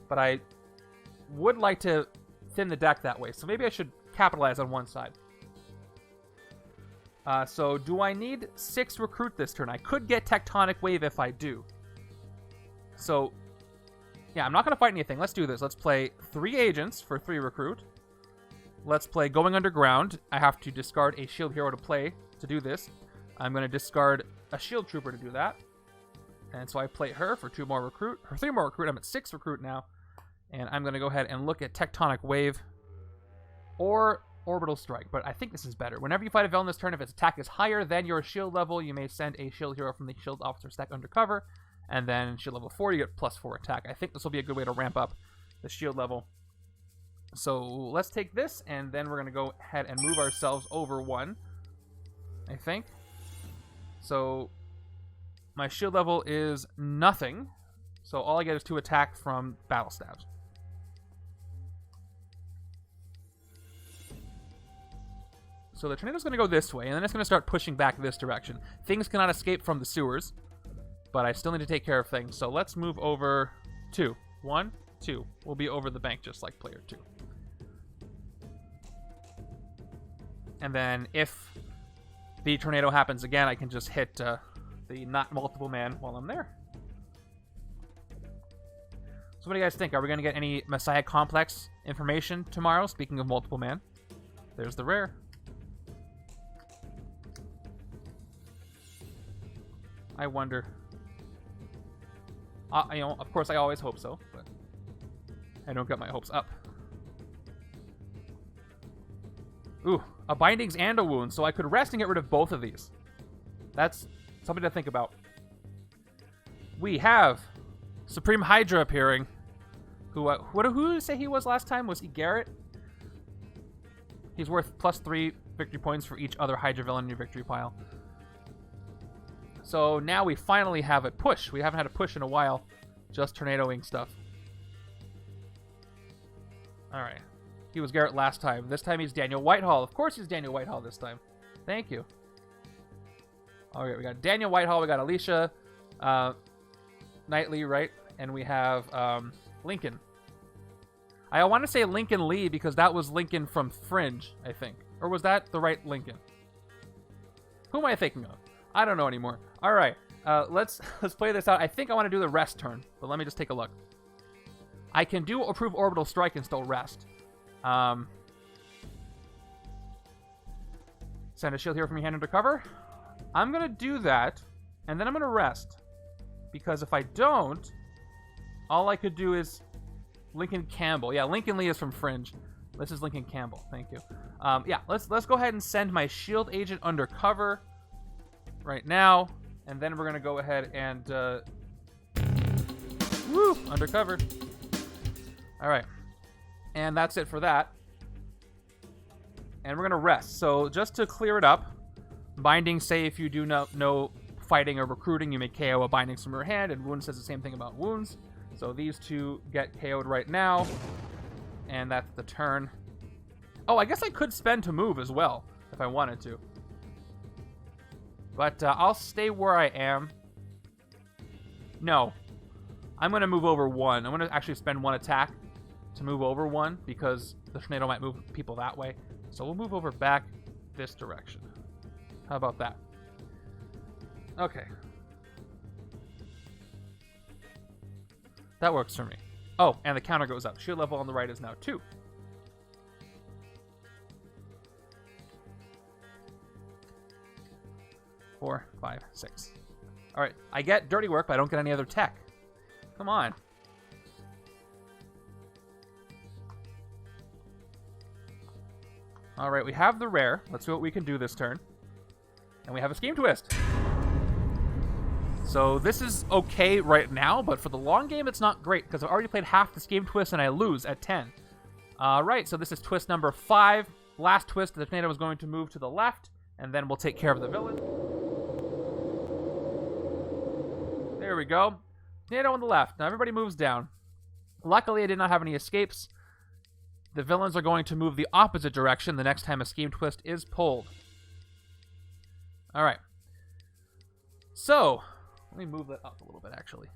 But I would like to thin the deck that way, so maybe I should capitalize on one side. So do I need 6 recruit this turn? I could get Tectonic Wave if I do. So, yeah, I'm not going to fight anything. Let's do this. Let's play 3 agents for 3 recruit. Let's play Going Underground. I have to discard a shield hero to play to do this. I'm going to discard a shield trooper to do that. And so I play her for 2 more recruit, or 3 more recruit. I'm at 6 recruit now. And I'm going to go ahead and look at Tectonic Wave or Orbital Strike. But I think this is better. Whenever you fight a villain this turn, if its attack is higher than your shield level, you may send a shield hero from the shield officer stack undercover. And then shield level 4, you get +4 attack. I think this will be a good way to ramp up the shield level. So let's take this, and then we're going to go ahead and move ourselves over 1, I think. So my shield level is nothing. So all I get is 2 attack from battle stabs. So the tornado's going to go this way, and then it's going to start pushing back this direction. Things cannot escape from the sewers, but I still need to take care of things. So let's move over 2. 1, 2. We'll be over the bank just like player 2. And then if the tornado happens again, I can just hit the not multiple man while I'm there. So what do you guys think? Are we going to get any Messiah Complex information tomorrow? Speaking of multiple man. There's the rare. I wonder. You know, of course, I always hope so, but I don't get my hopes up. Ooh, a bindings and a wound, so I could rest and get rid of both of these. That's something to think about. We have Supreme Hydra appearing. Who did you say he was last time? Was he Garrett? He's worth +3 victory points for each other Hydra villain in your victory pile. So now we finally have a push. We haven't had a push in a while. Just tornadoing stuff. Alright. He was Garrett last time. This time he's Daniel Whitehall. Of course he's Daniel Whitehall this time. Thank you. Alright, we got Daniel Whitehall. We got Alisha. Knightley, right? And we have Lincoln. I want to say Lincoln Lee because that was Lincoln from Fringe, I think. Or was that the right Lincoln? Who am I thinking of? I don't know anymore. All right, let's play this out. I think I want to do the rest turn, but let me just take a look. I can do Approve Orbital Strike and still rest. Send a shield hero from your hand under cover. I'm going to do that, and then I'm going to rest. Because if I don't, all I could do is Lincoln Campbell. Yeah, Lincoln Lee is from Fringe. This is Lincoln Campbell. Thank you. Yeah, let's go ahead and send my shield agent undercover right now, and then we're going to go ahead and woo, undercover. All right. And that's it for that. And we're going to rest. So just to clear it up, bindings say if you do no fighting or recruiting, you may KO a bindings from your hand, and wounds says the same thing about wounds. So these two get KO'd right now, and that's the turn. Oh, I guess I could spend to move as well if I wanted to. But I'll stay where I am. No. I'm going to move over 1. I'm going to actually spend 1 attack to move over 1 because the tornado might move people that way. So we'll move over back this direction. How about that? Okay. That works for me. Oh, and the counter goes up. Shield level on the right is now 2. Four, 5, 6. All right, I get dirty work, but I don't get any other tech. Come on. All right, we have the rare. Let's see what we can do this turn. And we have a Scheme Twist. So this is okay right now, but for the long game, it's not great because I've already played half the Scheme Twist and I lose at 10. All right, so this is twist number 5. Last twist, the tornado is going to move to the left, and then we'll take care of the villain. There we go. Tornado on the left. Now everybody moves down. Luckily, I did not have any escapes. The villains are going to move the opposite direction the next time a Scheme Twist is pulled. All right. So, let me move that up a little bit, actually.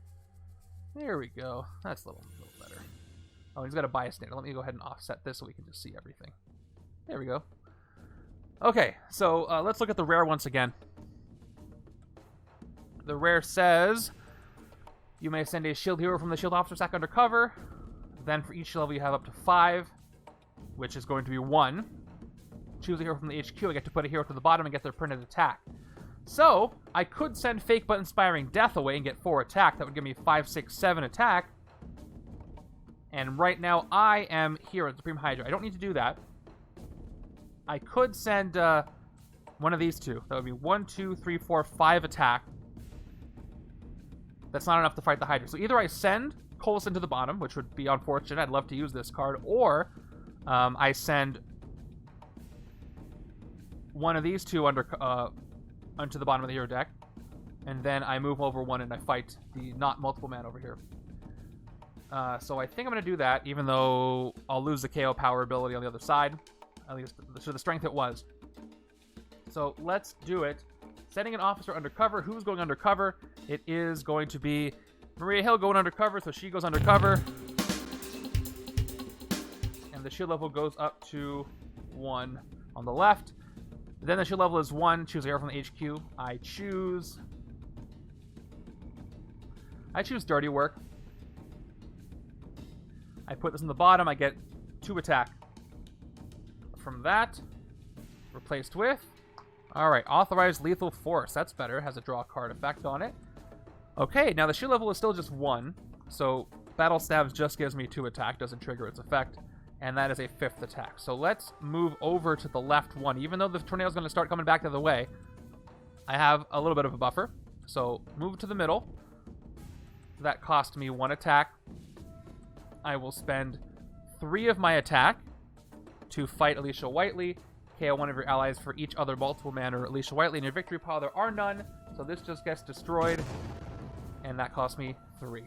There we go. That's a little better. Oh, he's got a bias standard. Let me go ahead and offset this so we can just see everything. There we go. Okay, so let's look at the rare once again. The rare says, you may send a shield hero from the shield officer stack undercover. Then for each level you have up to 5, which is going to be 1. Choose a hero from the HQ. I get to put a hero to the bottom and get their printed attack. So, I could send Fake but Inspiring Death away and get 4 attack. That would give me 5, 6, 7 attack. And right now, I am here at Supreme Hydra. I don't need to do that. I could send one of these two. That would be 1, 2, 3, 4, 5 attack. That's not enough to fight the Hydra. So either I send Coulson to the bottom, which would be unfortunate. I'd love to use this card. Or I send one of these two onto the bottom of the hero deck, and then I move over 1 and I fight the not multiple man over here. So I think I'm going to do that, even though I'll lose the KO power ability on the other side. At least to the strength it was. So let's do it. Sending an officer undercover. Who's going undercover? It is going to be Maria Hill going undercover, so she goes undercover. And the shield level goes up to 1 on the left. Then the shield level is 1. Choose a hero from the HQ. I choose Dirty Work. I put this in the bottom. I get 2 attack. From that, replaced with... Alright, Authorized Lethal Force. That's better. Has a draw card effect on it. Okay, now the shield level is still just 1. So Battle Stabs just gives me 2 attack. Doesn't trigger its effect. And that is a 5th attack. So let's move over to the left 1. Even though the tornado is going to start coming back the other way, I have a little bit of a buffer. So move to the middle. That cost me 1 attack. I will spend 3 of my attack to fight Alisha Whiteley. KO one of your allies for each other multiple man or Alisha Whiteley in your victory pile. There are none, so this just gets destroyed. And that cost me 3.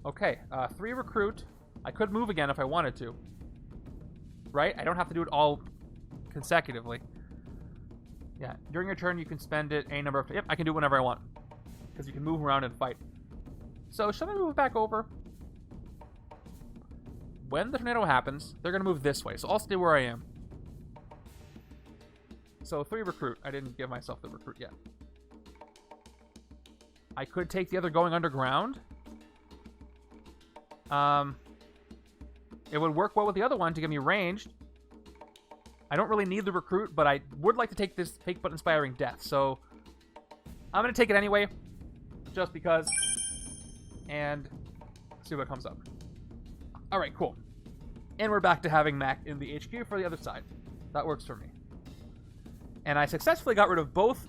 Okay, 3 recruit. I could move again if I wanted to. Right? I don't have to do it all consecutively. Yeah, during your turn, you can spend it a number of... Yep, I can do it whenever I want. Because you can move around and fight. So, should I move back over? When the tornado happens, they're going to move this way. So, I'll stay where I am. So, 3 recruit. I didn't give myself the recruit yet. I could take the other going underground. It would work well with the other one to get me ranged. I don't really need the recruit, but I would like to take this Fake but Inspiring Death. So, I'm going to take it anyway. Just because. And see what comes up. Alright, cool. And we're back to having Mack in the HQ for the other side. That works for me. And I successfully got rid of both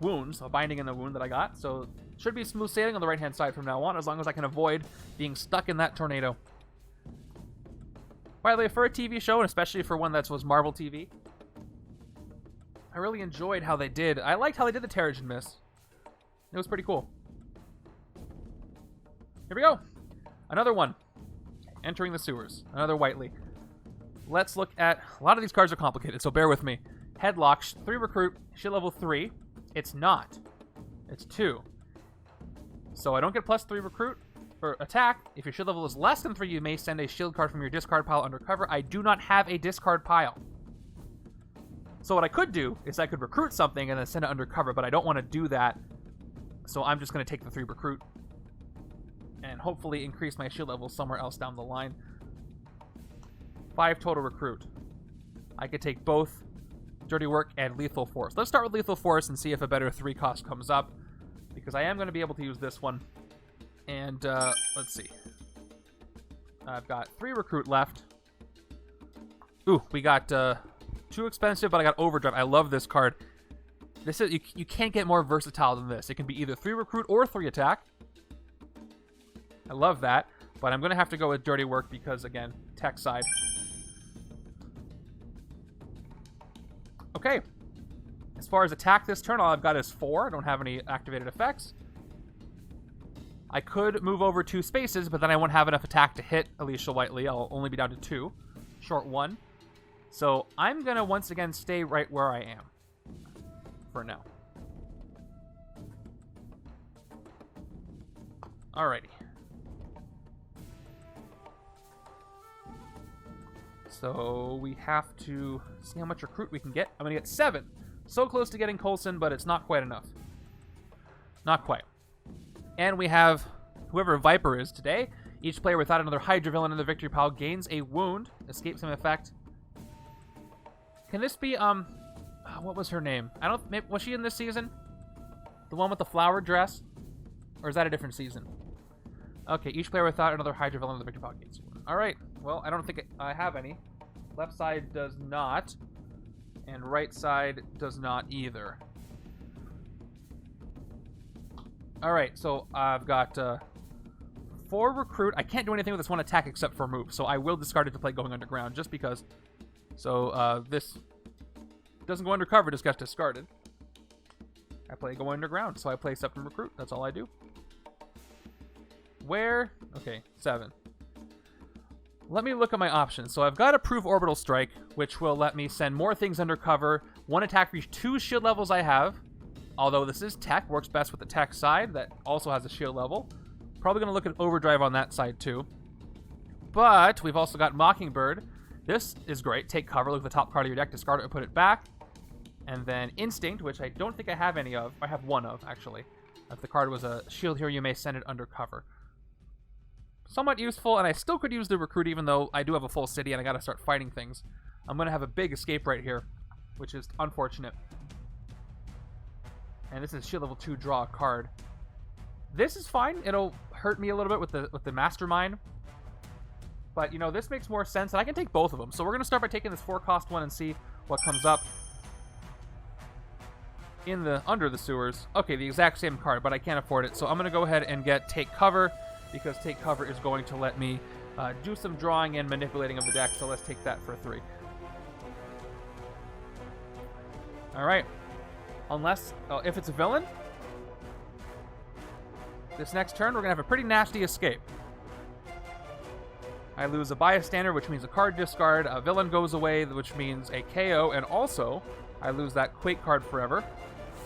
wounds, a binding and the wound that I got. So, should be smooth sailing on the right-hand side from now on, as long as I can avoid being stuck in that tornado. By the way, for a TV show, and especially for one that was Marvel TV, I really enjoyed how they did. I liked how they did the Terrigen miss. It was pretty cool. Here we go. Another one. Entering the sewers. Another Whiteley. Let's look at... A lot of these cards are complicated, so bear with me. Headlock, 3 recruit, shield level 3. It's not. It's 2. So I don't get plus 3 recruit for attack. If your shield level is less than 3, you may send a shield card from your discard pile undercover. I do not have a discard pile. So what I could do is I could recruit something and then send it undercover, but I don't want to do that. So I'm just going to take the 3 recruit. and hopefully increase my shield level somewhere else down the line. 5 total recruit. I could take both Dirty Work and Lethal Force. Let's start with Lethal Force and see if a better 3 cost comes up, because I am going to be able to use this one. And let's see. I've got 3 recruit left. Ooh, we got too expensive, but I got Overdrive. I love this card. This is you can't get more versatile than this. It can be either 3 recruit or 3 attack. I love that, but I'm going to have to go with Dirty Work because, again, tech side. Okay. As far as attack this turn, all I've got is 4. I don't have any activated effects. I could move over 2 spaces, but then I won't have enough attack to hit Alisha Whiteley. I'll only be down to 2. Short 1. So I'm going to once again stay right where I am for now. Alrighty. So we have to see how much recruit we can get. I'm going to get 7. So close to getting Coulson, but it's not quite enough. Not quite. And we have whoever Viper is today. Each player without another HYDRA villain in the victory pile gains a wound, escapes some effect. Can this be, what was her name? I don't, maybe, was she in this season? The one with the flower dress? Or is that a different season? Okay, each player without another HYDRA villain in the victory pile gains a wound. Alright, well, I don't think I have any. Left side does not. And right side does not either. Alright, so I've got 4 recruit. I can't do anything with this 1 attack except for move, so I will discard it to play Going Underground, just because. So this doesn't go undercover, just gets discarded. I play Go Underground, so I play Septum Recruit. That's all I do. Where? Okay, 7. Let me look at my options. So I've got Approved Orbital Strike, which will let me send more things undercover. 1 attack for each 2 shield levels I have. Although this is tech, works best with the tech side that also has a shield level. Probably going to look at Overdrive on that side too. But we've also got Mockingbird. This is great. Take cover, look at the top card of your deck, discard it and put it back. And then Instinct, which I don't think I have any of. I have 1 of, actually. If the card was a shield here, you may send it undercover. Somewhat useful, and I still could use the Recruit even though I do have a full city and I got to start fighting things. I'm going to have a big escape right here, which is unfortunate. And this is shield level 2, draw a card. This is fine. It'll hurt me a little bit with the Mastermind. But, you know, this makes more sense, and I can take both of them. So we're going to start by taking this 4-cost one and see what comes up in the under the sewers. Okay, the exact same card, but I can't afford it. So I'm going to go ahead and get Take Cover, because Take Cover is going to let me do some drawing and manipulating of the deck. So let's take that for 3. All right. Unless, if it's a villain, this next turn, we're going to have a pretty nasty escape. I lose a Bystander, which means a card discard. A villain goes away, which means a KO. And also, I lose that Quake card forever,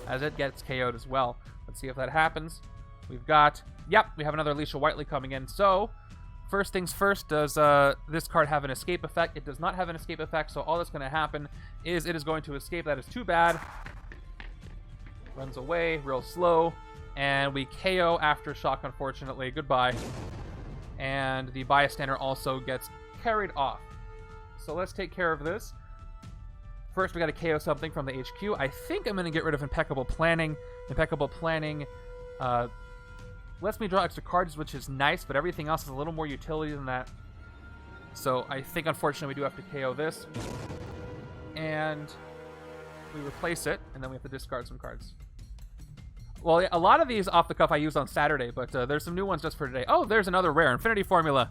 as it gets KO'd as well. Let's see if that happens. We've got, yep, we have another Alisha Whiteley coming in. So, first things first, does this card have an escape effect? It does not have an escape effect, so all that's going to happen is it is going to escape. That is too bad. Runs away real slow, and we KO Aftershock, unfortunately. Goodbye. And the Bystander also gets carried off. So let's take care of this. First, we got to KO something from the HQ. I think I'm going to get rid of Impeccable Planning. Impeccable Planning lets me draw extra cards, which is nice, but everything else is a little more utility than that. So I think, unfortunately, we do have to KO this. And we replace it, and then we have to discard some cards. Well, a lot of these off the cuff I used on Saturday, but there's some new ones just for today. Oh, there's another rare Infinity Formula.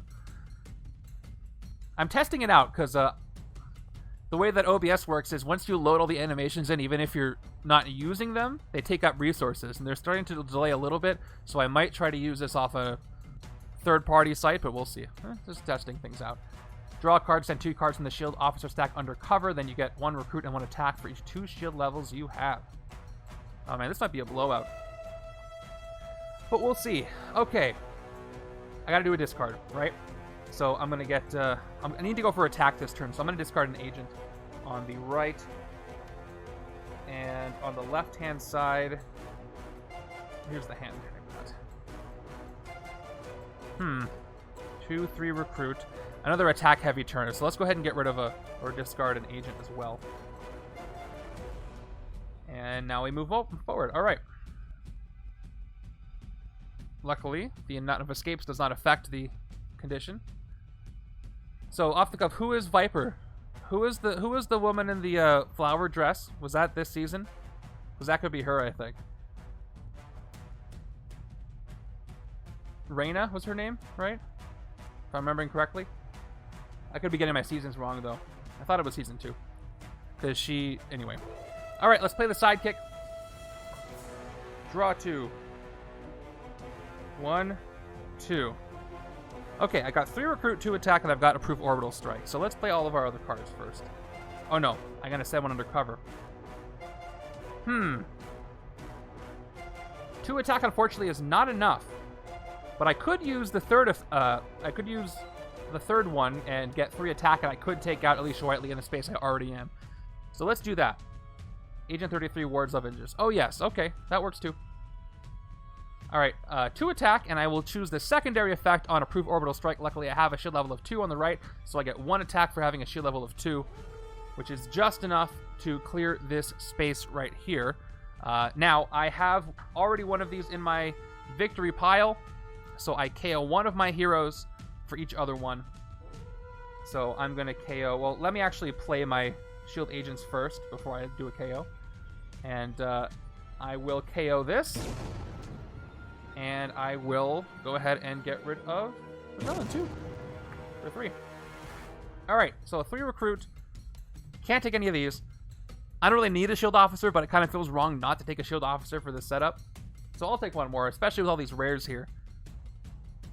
I'm testing it out because the way that OBS works is once you load all the animations in, even if you're not using them, they take up resources, and they're starting to delay a little bit, so I might try to use this off a third-party site, but we'll see. Just testing things out. Draw a card, send 2 cards from the shield officer stack undercover, then you get 1 recruit and 1 attack for each 2 shield levels you have. Oh man, this might be a blowout. But we'll see. Okay. I gotta do a discard, right? So I'm gonna get, I need to go for attack this turn, so I'm gonna discard an agent on the right. And on the left-hand side, here's the hand. 2, 3 recruit. Another attack heavy turn. So let's go ahead and get rid of or discard an agent as well. And now we move forward. All right. Luckily, the amount of escapes does not affect the condition. So off the cuff, who is Viper? Who is the woman in the flower dress? Was that this season? Because that could be her, I think. Reyna was her name, right? If I'm remembering correctly. I could be getting my seasons wrong, though. I thought it was season 2. Because she... Anyway. Alright, let's play the sidekick. Draw 2. 1, 2. Okay, I got 3 recruit, 2 attack, and I've got approved orbital strike. So let's play all of our other cards first. Oh no, I'm gonna send one undercover. 2 attack, unfortunately, is not enough. But I could use the third one and get 3 attack, and I could take out Alisha Whiteley in the space I already am. So let's do that. Agent 33 wards of inches. Oh yes, okay, that works too. Alright, 2 attack, and I will choose the secondary effect on approved orbital strike. Luckily, I have a shield level of 2 on the right, so I get 1 attack for having a shield level of 2, which is just enough to clear this space right here. Now, I have already one of these in my victory pile, so I KO one of my heroes for each other one. So I'm going to KO... Well, let me actually play my shield agents first before I do a KO. And I will KO this. And I will go ahead and get rid of the villain, too. For 3. Alright, so 3 recruit. Can't take any of these. I don't really need a shield officer, but it kind of feels wrong not to take a shield officer for this setup. So I'll take one more, especially with all these rares here.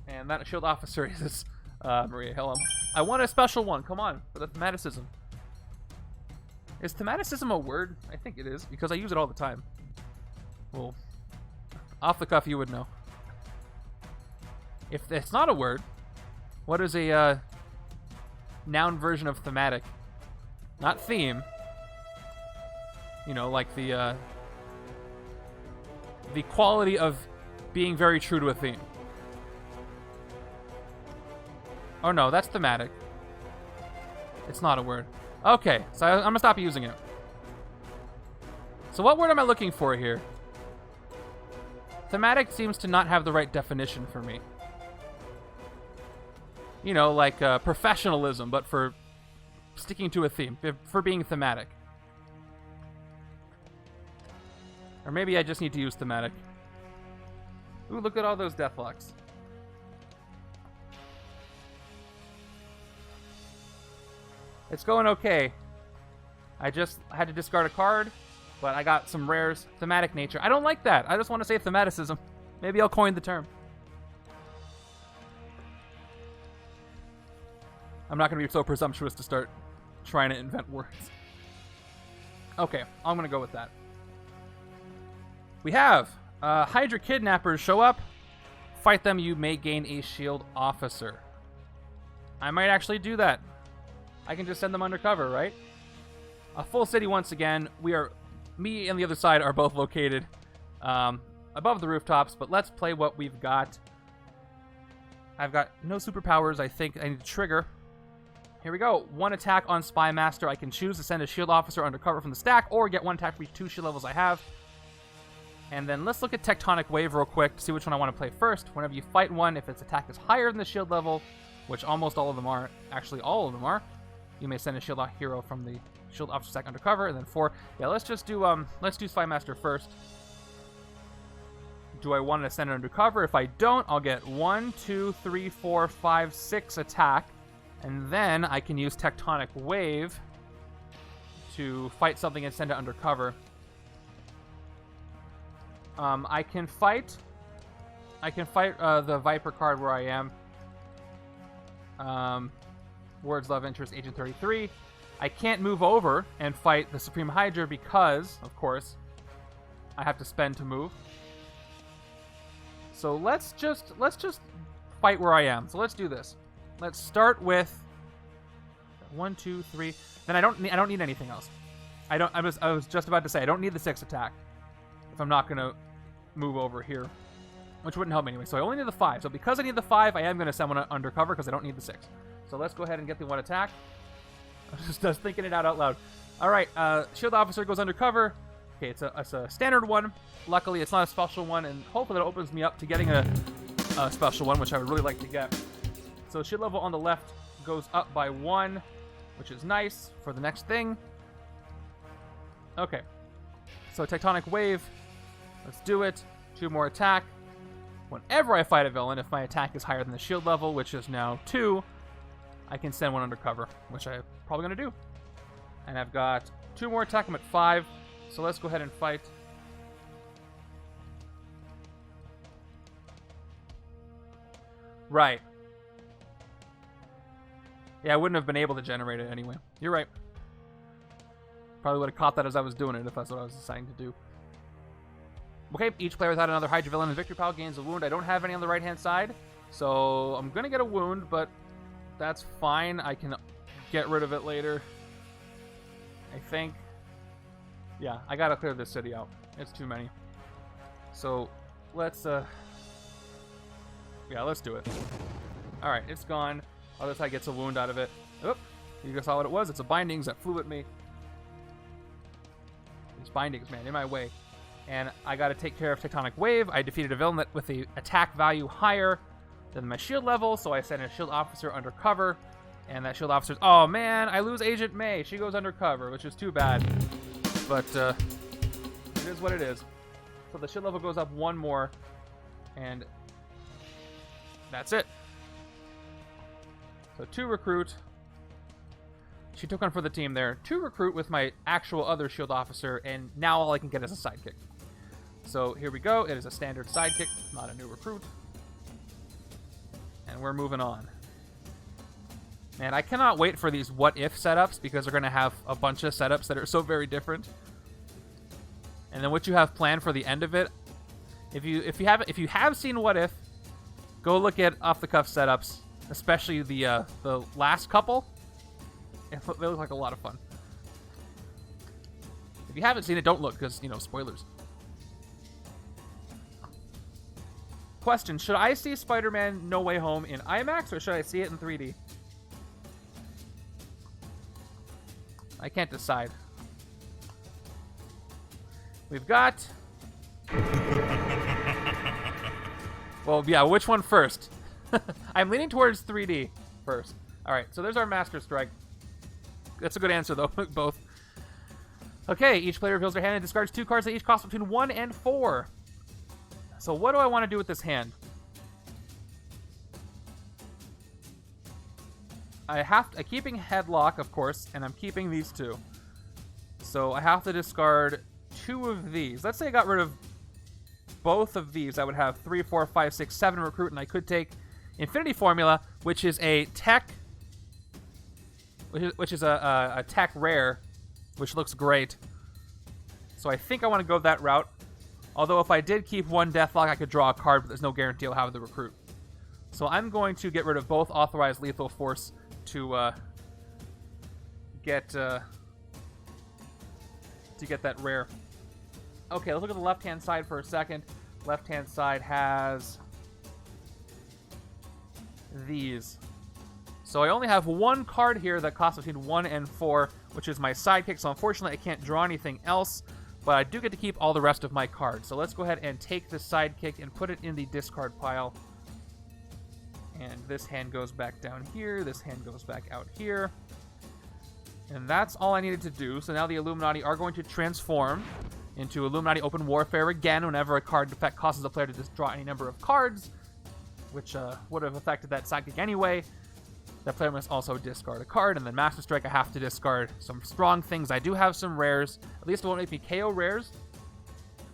And that shield officer is Maria Hill. I want a special one. Come on, for the thematicism. Is thematicism a word? I think it is, because I use it all the time. Well, off the cuff, you would know. If it's not a word, what is a noun version of thematic? Not theme. You know, like the quality of being very true to a theme. Oh no, that's thematic. It's not a word. Okay, so I'm gonna stop using it. So what word am I looking for here? Thematic seems to not have the right definition for me. You know, like professionalism, but for sticking to a theme, for being thematic. Or maybe I just need to use thematic. Ooh, look at all those Deathloks. It's going okay. I just had to discard a card, but I got some rares. Thematic nature. I don't like that. I just want to say thematicism. Maybe I'll coin the term. I'm not going to be so presumptuous to start trying to invent words. Okay, I'm going to go with that. We have HYDRA kidnappers show up. Fight them, you may gain a shield officer. I might actually do that. I can just send them undercover, right? A full city once again. Me and the other side are both located above the rooftops, but let's play what we've got. I've got no superpowers. I think I need to trigger. Here we go. 1 attack on Spy Master. I can choose to send a shield officer undercover from the stack or get 1 attack for each 2 shield levels I have. And then let's look at Tectonic Wave real quick to see which one I want to play first. Whenever you fight one, if its attack is higher than the shield level, which almost all of them are, actually all of them are, you may send a shield hero from the shield officer stack undercover. And then 4. Yeah, let's do Spy Master first. Do I want to send it undercover? If I don't, I'll get 1, 2, 3, 4, 5, 6 attack. And then I can use Tectonic Wave to fight something and send it undercover. I can fight the Viper card where I am. Words Love Interest, Agent 33. I can't move over and fight the Supreme Hydra because, of course, I have to spend to move. So let's just fight where I am. So let's do this. Let's start with 1, 2, 3. Then I don't need anything else. I was just about to say I don't need the 6 attack if I'm not gonna move over here. which wouldn't help me anyway. So I only need the 5. So because I need the 5, I am going to send one undercover because I don't need the 6. So let's go ahead and get the 1 attack. I was just thinking it out loud. All right, shield officer goes undercover. Okay, it's a standard one. Luckily, it's not a special one, and hopefully that opens me up to getting a special one, which I would really like to get. So shield level on the left goes up by 1, which is nice for the next thing. Okay, so tectonic wave. Let's do it. 2 more attack. Whenever I fight a villain, if my attack is higher than the shield level, which is now 2, I can send one undercover, which I'm probably going to do. And I've got 2 more attack. I'm at 5. So let's go ahead and fight. Right. Yeah, I wouldn't have been able to generate it anyway. You're right. Probably would have caught that as I was doing it if that's what I was deciding to do. Okay, each player without another HYDRA villain in victory pile gains a wound. I don't have any on the right-hand side, so I'm going to get a wound, but that's fine. I can get rid of it later, I think. Yeah, I got to clear this city out. It's too many. So let's, yeah, let's do it. All right, it's gone. Other side gets a wound out of it. Oop, you guys saw what it was? It's a bindings that flew at me. These bindings, man, in my way. And I got to take care of Tectonic Wave. I defeated a villain that with the attack value higher than my shield level, so I sent a shield officer undercover. And that shield officer's... Oh, man, I lose Agent May. She goes undercover, which is too bad. But it is what it is. So the shield level goes up 1 more. And that's it. So 2 recruit. She took one for the team there. 2 recruit with my actual other shield officer, and now all I can get is a sidekick. So here we go. It is a standard sidekick, not a new recruit. And we're moving on. Man, I cannot wait for these what-if setups because they're going to have a bunch of setups that are so very different. And then what you have planned for the end of it, if you have seen What If, go look at off-the-cuff setups, especially the last couple. They look like a lot of fun. If you haven't seen it, don't look because, you know, spoilers. Question, should I see Spider-Man No Way Home in IMAX or should I see it in 3D? I can't decide. We've got... Well, yeah, which one first? I'm leaning towards 3D first. Alright, so there's our Master Strike. That's a good answer, though. Both. Okay, each player reveals their hand and discards 2 cards that each cost between 1 and 4. So what do I want to do with this hand? I'm keeping Headlock, of course, and I'm keeping these 2. So I have to discard 2 of these. Let's say I got rid of both of these. I would have 3, 4, 5, 6, 7 recruit, and I could take Infinity Formula, which is a tech... Which is a tech rare, which looks great. So I think I want to go that route. Although if I did keep 1 Deathlok, I could draw a card, but there's no guarantee I'll have the recruit. So I'm going to get rid of both authorized lethal force to get that rare. Okay, let's look at the left-hand side for a second. Left-hand side has these. So I only have 1 card here that costs between 1 and 4, which is my sidekick. So unfortunately, I can't draw anything else, but I do get to keep all the rest of my cards. So let's go ahead and take this sidekick and put it in the discard pile. And this hand goes back down here. This hand goes back out here. And that's all I needed to do. So now the Illuminati are going to transform into Illuminati Open Warfare again whenever a card effect causes a player to just draw any number of cards, which would have affected that sidekick anyway. That player must also discard a card, and then Master Strike, I have to discard some strong things. I do have some rares. At least it won't make me KO rares,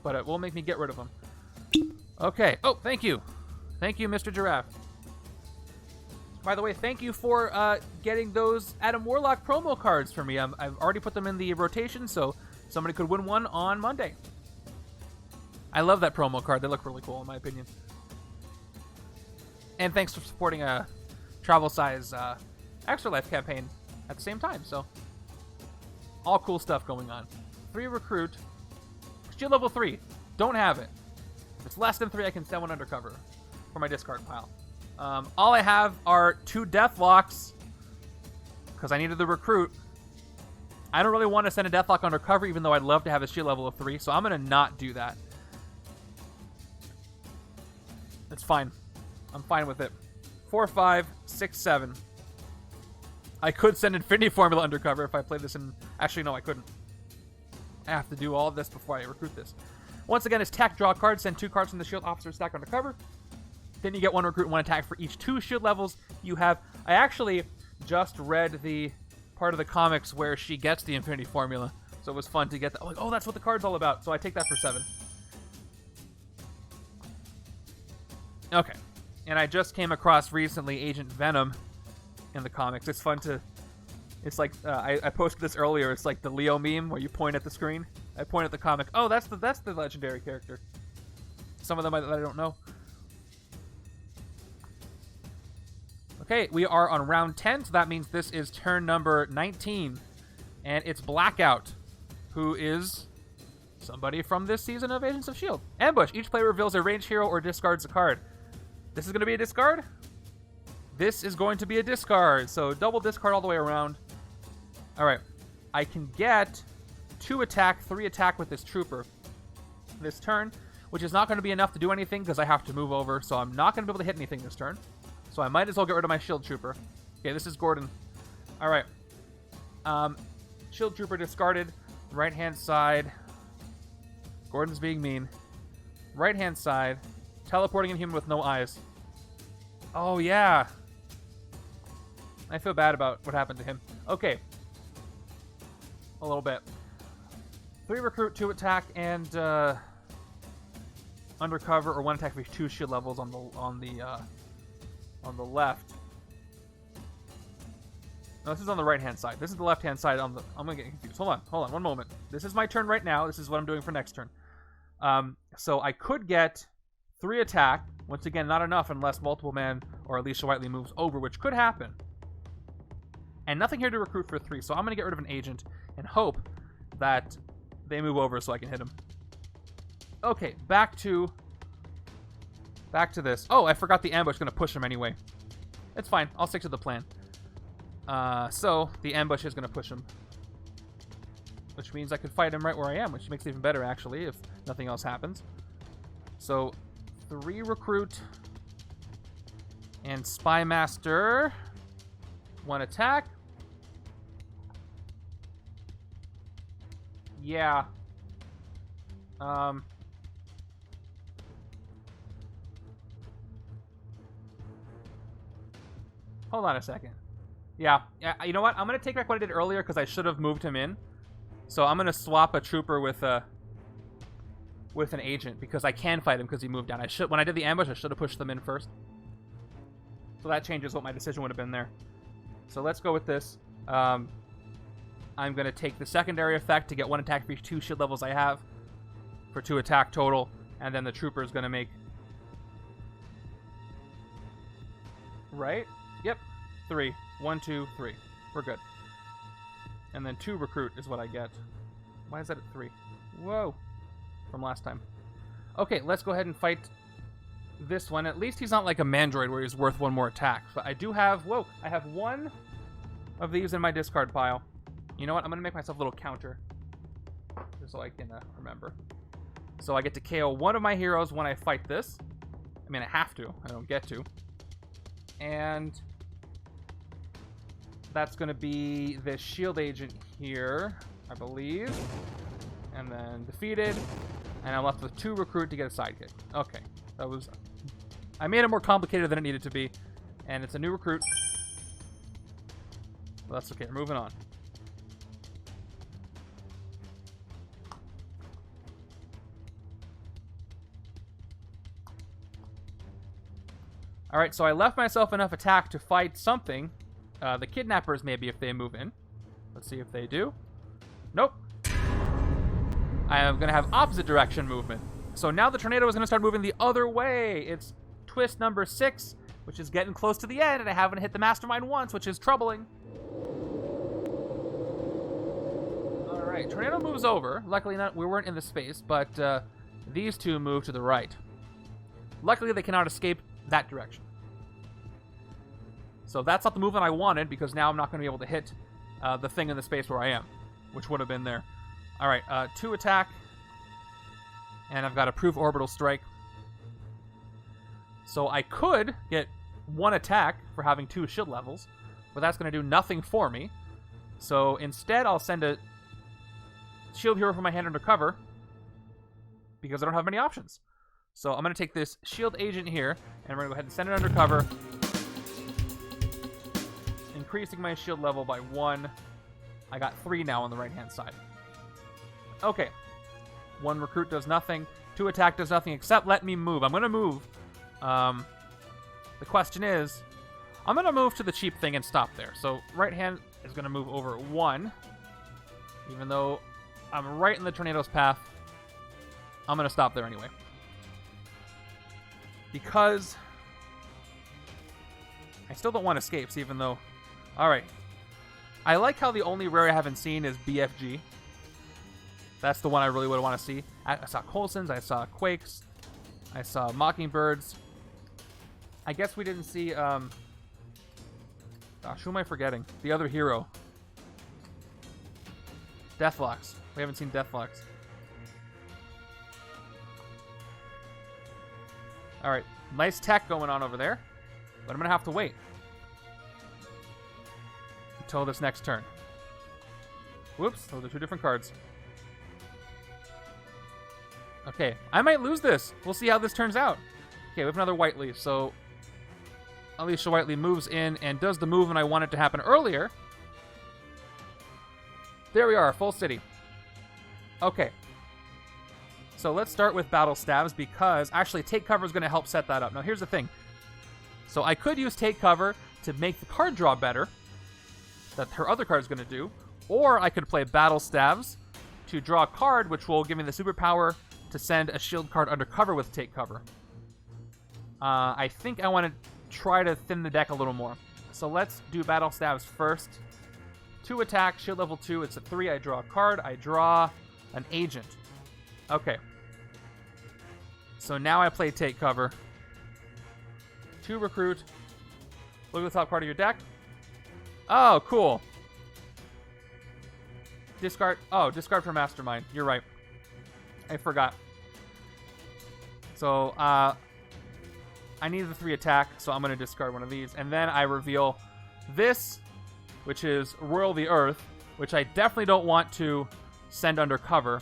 but it will make me get rid of them. Okay. Oh, thank you. Thank you, Mr. Giraffe. By the way, thank you for getting those Adam Warlock promo cards for me. I've already put them in the rotation, so somebody could win one on Monday. I love that promo card. They look really cool, in my opinion. And thanks for supporting a travel size Afterlife campaign at the same time, so all cool stuff going on. 3 recruit, shield level 3, don't have it. If it's less than 3, I can send one undercover for my discard pile. All I have are 2 Deathloks because I needed the recruit. I don't really want to send a Deathlok undercover, even though I'd love to have a shield level of 3, so I'm going to not do that. It's fine. I'm fine with it. 4, 5, 6, 7. I could send Infinity Formula undercover if I played this in... Actually, no, I couldn't. I have to do all of this before I recruit this. Once again, it's attack, draw a card, send 2 cards from the shield officer stack undercover. Then you get 1 recruit and 1 attack for each 2 shield levels you have. I actually just read the part of the comics where she gets the Infinity Formula, so it was fun to get that. Like, oh, that's what the card's all about. So I take that for 7. Okay, and I just came across recently Agent Venom in the comics. It's fun to... It's like, I posted this earlier, it's like the Leo meme where you point at the screen. I point at the comic. Oh, that's the legendary character. Some of them I don't know. Okay, we are on round 10, so that means this is turn number 19. And it's Blackout, who is somebody from this season of Agents of S.H.I.E.L.D. Ambush. Each player reveals a ranged hero or discards a card. This is going to be a discard? This is going to be a discard, so double discard all the way around. Alright, I can get 2 attack, 3 attack with this trooper this turn, which is not going to be enough to do anything because I have to move over, so I'm not going to be able to hit anything this turn. So I might as well get rid of my shield trooper. Okay, this is Gordon. Alright. Shield trooper discarded. Right-hand side. Gordon's being mean. Right-hand side. Teleporting in human with no eyes. Oh, yeah. I feel bad about what happened to him. Okay. A little bit. 3 recruit, 2 attack, and undercover, or 1 attack for each 2 shield levels on the left. No, this is on the right-hand side. This is the left-hand side. I'm gonna get confused. Hold on, 1 moment. This is my turn right now. This is what I'm doing for next turn. So I could get 3 attack. Once again, not enough unless multiple man or Alisha Whiteley moves over, which could happen. And nothing here to recruit for 3, so I'm gonna get rid of an agent and hope that they move over so I can hit him. Okay, back to this. Oh, I forgot the ambush. Going to push him anyway. It's fine. I'll stick to the plan. So, the ambush is going to push him. Which means I could fight him right where I am, which makes it even better, actually, if nothing else happens. So, 3 recruit. And Spy Master. 1 attack. Yeah. Hold on a second. Yeah, you know what? I'm going to take back what I did earlier because I should have moved him in. So I'm going to swap a trooper with an agent because I can fight him because he moved down. When I did the ambush, I should have pushed them in first. So that changes what my decision would have been there. So let's go with this. I'm going to take the secondary effect to get 1 attack for each 2 shield levels I have for 2 attack total. And then the trooper is going to make... Right? Yep. 3. 1, 2, 3. We're good. And then 2 recruit is what I get. Why is that at 3? Whoa. From last time. Okay, let's go ahead and fight this one. At least he's not like a Mandroid where he's worth 1 more attack. But I do have... Whoa. I have 1 of these in my discard pile. You know what? I'm going to make myself a little counter. Just so I can remember. So I get to KO 1 of my heroes when I fight this. I mean, I have to. I don't get to. And that's going to be the shield agent here, I believe. And then defeated. And I'm left with 2 recruit to get a sidekick. Okay. That was... I made it more complicated than it needed to be. And it's a new recruit. Well, that's okay. We're moving on. Alright, so I left myself enough attack to fight something. The kidnappers, maybe, if they move in. Let's see if they do. Nope. I am going to have opposite direction movement. So now the tornado is going to start moving the other way. It's twist number 6, which is getting close to the end, and I haven't hit the Mastermind once, which is troubling. Alright, tornado moves over. Luckily, we weren't in the space, but these 2 move to the right. Luckily, they cannot escape that direction. So that's not the movement I wanted, because now I'm not going to be able to hit the thing in the space where I am, which would have been there. All right, 2 attack, and I've got a proof orbital strike. So I could get 1 attack for having 2 shield levels, but that's going to do nothing for me. So instead, I'll send a shield hero from my hand under cover, because I don't have many options. So I'm going to take this shield agent here, and we're going to go ahead and send it under cover, increasing my shield level by 1. I got 3 now on the right-hand side. Okay. 1 recruit does nothing. 2 attack does nothing except let me move. I'm going to move. The question is, I'm going to move to the cheap thing and stop there. So right hand is going to move over 1. Even though I'm right in the tornado's path, I'm going to stop there anyway. Because I still don't want escapes, even though... Alright. I like how the only rare I haven't seen is BFG. That's the one I really would want to see. I saw Coulsons, I saw Quakes, I saw Mockingbirds. I guess we didn't see... Gosh, who am I forgetting? The other hero. Deathloks. We haven't seen Deathloks. Alright, nice tech going on over there. But I'm going to have to wait until this next turn. Whoops, those are 2 different cards. Okay, I might lose this. We'll see how this turns out. Okay, we have another white leaf, so Alisha Whiteley moves in and does the movement I wanted to happen earlier. There we are, full city. Okay. So let's start with Battle Stabs, because actually Take Cover is going to help set that up. Now here's the thing. So I could use Take Cover to make the card draw better, that her other card is going to do, or I could play Battle Stabs to draw a card, which will give me the superpower to send a shield card under cover with Take Cover. I think I want to try to thin the deck a little more. So let's do Battle Stabs first. 2 attack, shield level 2, it's a 3, I draw a card, I draw an agent. Okay. So now I play Take Cover. 2 recruit. Look at the top card of your deck. Oh, cool. Discard. Oh, discard for Mastermind. You're right. I forgot. So, I need the 3 attack, so I'm going to discard one of these. And then I reveal this, which is Royal the Earth, which I definitely don't want to send under cover.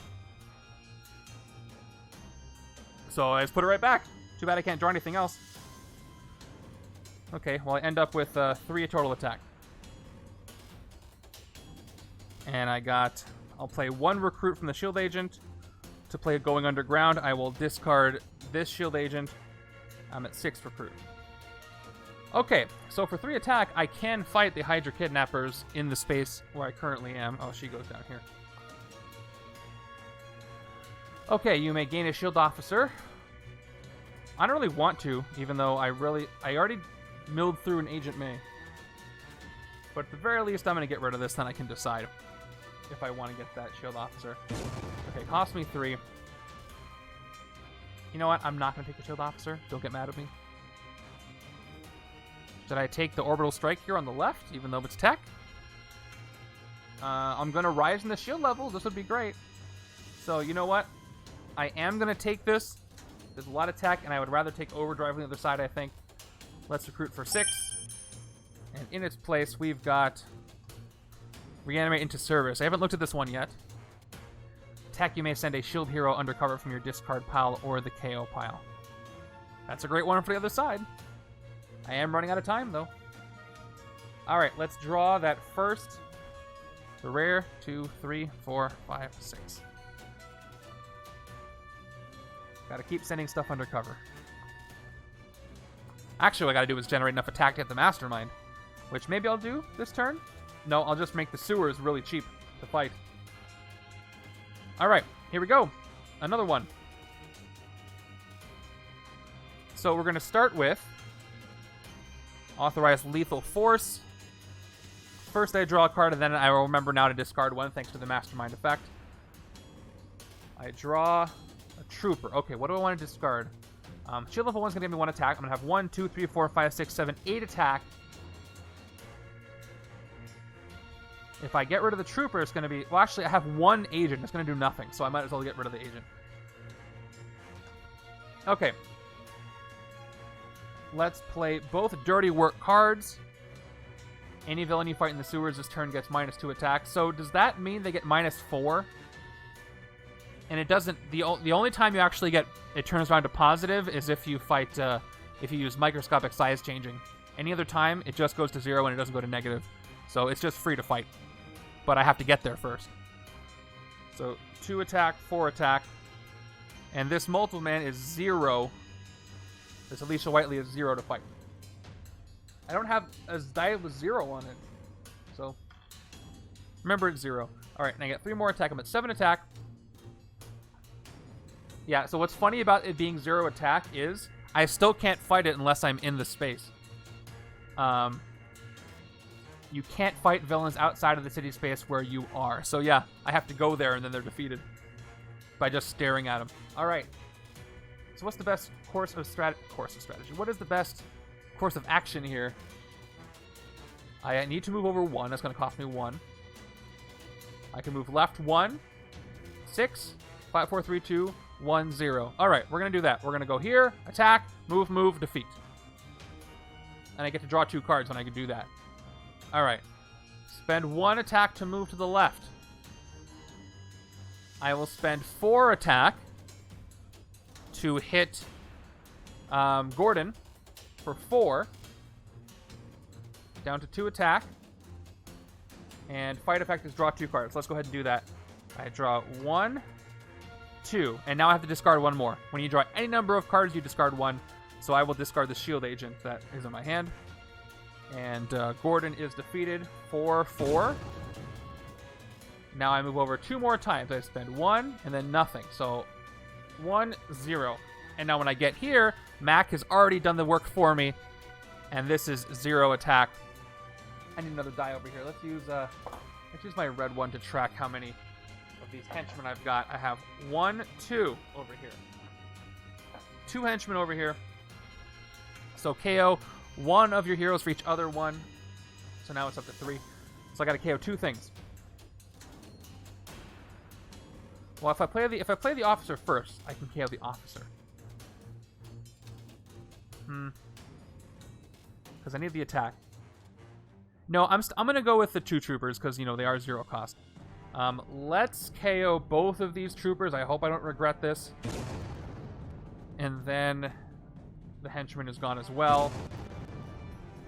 So I just put it right back. Too bad I can't draw anything else. Okay, well I end up with 3 total attack. And I'll play 1 recruit from the shield agent. To play Going Underground, I will discard this shield agent. I'm at 6 recruit. Okay, so for 3 attack, I can fight the Hydra kidnappers in the space where I currently am. Oh, she goes down here. Okay, you may gain a shield officer. I don't really want to, even though I already milled through an Agent May. But at the very least, I'm going to get rid of this, then I can decide if I want to get that shield officer. Okay, cost me 3. You know what? I'm not going to take the shield officer. Don't get mad at me. Should I take the orbital strike here on the left, even though it's tech? I'm going to rise in the shield levels. This would be great. So, you know what? I am going to take this. There's a lot of tech, and I would rather take overdrive on the other side, I think. Let's recruit for 6. And in its place, we've got Reanimate into Service. I haven't looked at this one yet. Tech, you may send a shield hero undercover from your discard pile or the KO pile. That's a great one for the other side. I am running out of time, though. Alright, let's draw that first. The rare, 2, 3, 4, 5, 6. Gotta keep sending stuff undercover. Actually, what I gotta do is generate enough attack to hit the Mastermind. Which maybe I'll do this turn? No, I'll just make the sewers really cheap to fight. Alright, here we go. Another one. So we're gonna start with Authorize Lethal Force. First I draw a card, and then I will remember now to discard one thanks to the Mastermind effect. I draw a Trooper. Okay, what do I want to discard? Shield level 1 is going to give me 1 attack. I'm going to have 1, 2, 3, 4, 5, 6, 7, 8 attack. If I get rid of the trooper, it's going to be... Well, actually, I have 1 agent. It's going to do nothing, so I might as well get rid of the agent. Okay. Let's play both Dirty Work cards. Any villain you fight in the sewers this turn gets -2 attack. So does that mean they get -4? And it doesn't... The only time you actually get... It turns around to positive is if you fight... if you use microscopic size changing. Any other time, it just goes to 0 and it doesn't go to negative. So it's just free to fight. But I have to get there first. So 2 attack, 4 attack. And this multiple man is 0. This Alisha Whiteley is 0 to fight. I don't have a die with 0 on it. So remember it's 0. Alright, and I get 3 more attack. I'm at 7 attack. Yeah, so what's funny about it being 0 attack is I still can't fight it unless I'm in the space. You can't fight villains outside of the city space where you are. So yeah, I have to go there and then they're defeated by just staring at them. All right. So what's the best course of strategy? What is the best course of action here? I need to move over 1. That's going to cost me 1. I can move left 1, 6, 5, 4, 3, 2, 1, 0. All right, we're going to do that. We're going to go here, attack, move, defeat. And I get to draw 2 cards when I can do that. All right. Spend 1 attack to move to the left. I will spend 4 attack to hit Gordon for 4. Down to 2 attack. And fight effect is draw 2 cards. Let's go ahead and do that. I draw 1, 2. And now I have to discard 1 more. When you draw any number of cards, you discard 1. So I will discard the shield agent that is in my hand. And Gordon is defeated for 4. Now I move over 2 more times. I spend 1 and then nothing. So 1, 0. And now when I get here, Mack has already done the work for me. And this is 0 attack. I need another die over here. Let's use my red one to track how many of these henchmen I've got. I have 1, 2 over here. 2 henchmen over here. So KO 1 of your heroes for each other one. So now it's up to 3. So I got to KO 2 things. Well, if I play the officer first, I can KO the officer. Because I need the attack. No, I'm gonna go with the 2 troopers because you know they are 0 cost. Let's KO both of these troopers. I hope I don't regret this. And then the henchman is gone as well.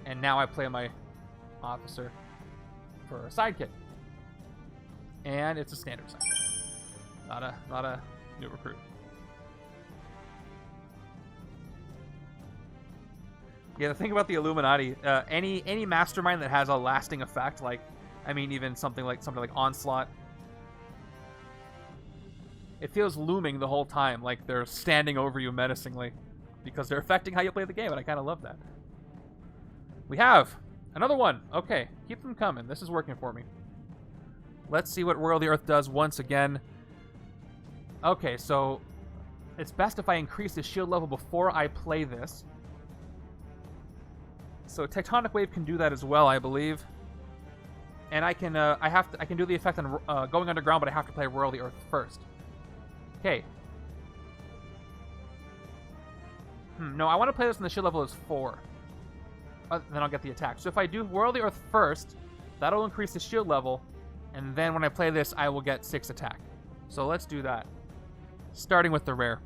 And now I play my officer for a sidekick. And it's a standard sidekick. Not a new recruit. Yeah, the thing about the Illuminati, any mastermind that has a lasting effect, like, I mean, even something like Onslaught, it feels looming the whole time, like they're standing over you menacingly, because they're affecting how you play the game, and I kind of love that. We have another one. Okay, keep them coming. This is working for me. Let's see what Royal of the Earth does once again. Okay, so it's best if I increase the shield level before I play this. So Tectonic Wave can do that as well, I believe. And I can I can do the effect on going underground, but I have to play Royal of the Earth first. Okay. No, I want to play this when the shield level is 4. Then I'll get the attack. So if I do Royal of the Earth first, that'll increase the shield level, and then when I play this, I will get 6 attack. So let's do that. Starting with the rare.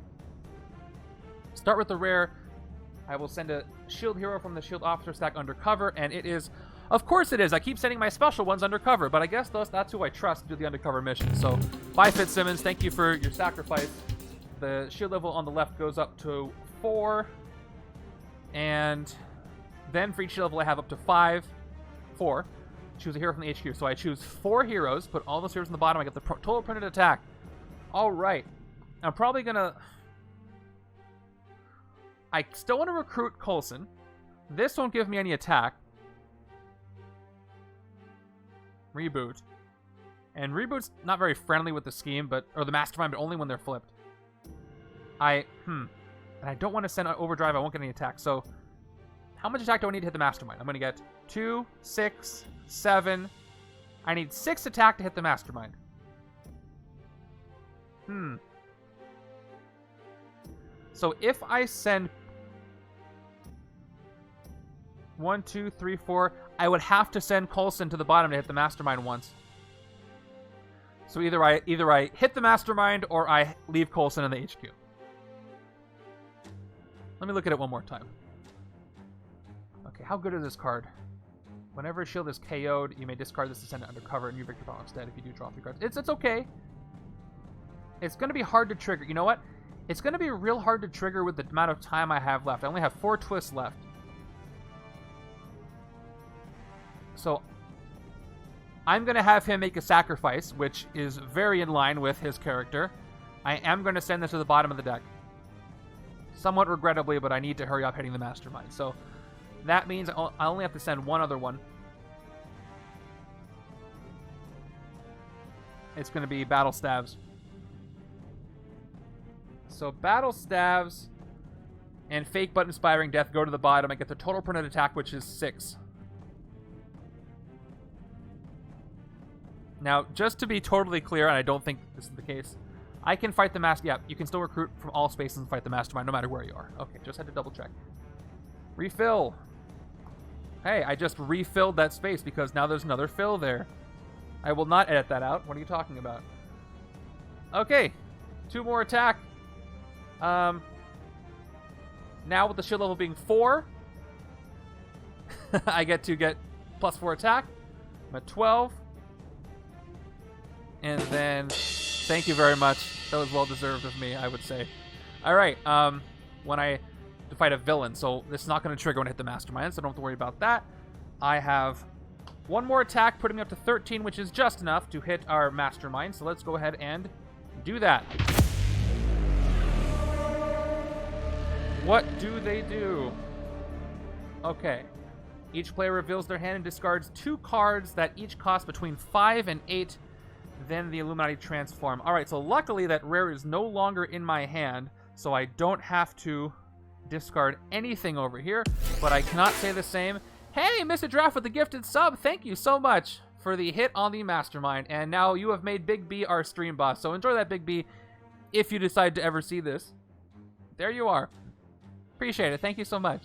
Start with the rare. I will send a shield hero from the shield officer stack undercover, and it is, of course it is. I keep sending my special ones undercover, but I guess that's who I trust to do the undercover mission. So, bye Fitzsimmons, thank you for your sacrifice. The shield level on the left goes up to 4, and then for each shield level I have up to 4. Choose a hero from the HQ. So I choose 4 heroes, put all those heroes on the bottom, I get the total printed attack. Alright. I'm probably gonna... I still want to recruit Coulson. This won't give me any attack. Reboot. And Reboot's not very friendly with the scheme, or the Mastermind, but only when they're flipped. And I don't want to send an overdrive. I won't get any attack. So how much attack do I need to hit the Mastermind? I'm going to get 2, 6, 7. I need 6 attack to hit the Mastermind. So if I send 1, 2, 3, 4, I would have to send Coulson to the bottom to hit the Mastermind once. So either I hit the Mastermind or I leave Coulson in the HQ. Let me look at it one more time. Okay, how good is this card? Whenever a shield is KO'd, you may discard this to send it under cover and you victory power instead if you do draw 3 cards. It's okay. It's going to be hard to trigger. You know what? It's going to be real hard to trigger with the amount of time I have left. I only have 4 twists left. So I'm going to have him make a sacrifice, which is very in line with his character. I am going to send this to the bottom of the deck. Somewhat regrettably, but I need to hurry up hitting the Mastermind. So that means I only have to send one other one. It's going to be Battle Stabs. So Battle Stabs and Fake But Inspiring Death go to the bottom. I get the total printed attack, which is 6. Now, just to be totally clear, and I don't think this is the case, I can fight the Master. Yeah, you can still recruit from all spaces and fight the Mastermind, no matter where you are. Okay, just had to double check. Refill. Hey, I just refilled that space because now there's another fill there. I will not edit that out. What are you talking about? Okay, 2 more attack. Now with the shield level being 4, I get to get +4 attack. I'm at 12. And then, thank you very much. That was well deserved of me, I would say. All right, when I fight a villain, so this is not going to trigger when I hit the Mastermind, so I don't have to worry about that. I have 1 more attack, putting me up to 13, which is just enough to hit our Mastermind. So let's go ahead and do that. What do they do? Okay. Each player reveals their hand and discards 2 cards that each cost between 5 and 8. Then the Illuminati transform. Alright, so luckily that rare is no longer in my hand, so I don't have to discard anything over here, but I cannot say the same. Hey, Mr. Draft with the gifted sub, thank you so much for the hit on the Mastermind, and now you have made Big B our stream boss, so enjoy that, Big B, if you decide to ever see this. There you are. Appreciate it, thank you so much.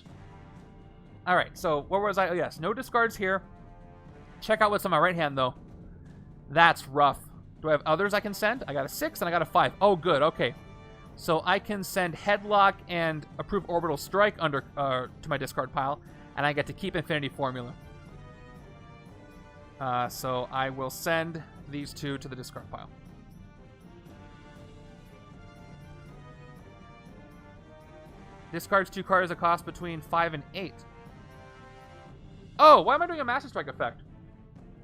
Alright, so where was I? Oh yes, no discards here. Check out what's on my right hand, though. That's rough. Do I have others I can send? I got a 6 and I got a 5. Oh, good. Okay. So I can send Headlock and Approve Orbital Strike under to my discard pile, and I get to keep Infinity Formula. So I will send these 2 to the discard pile. Discards 2 cards that cost between 5 and 8. Oh, why am I doing a Master Strike effect?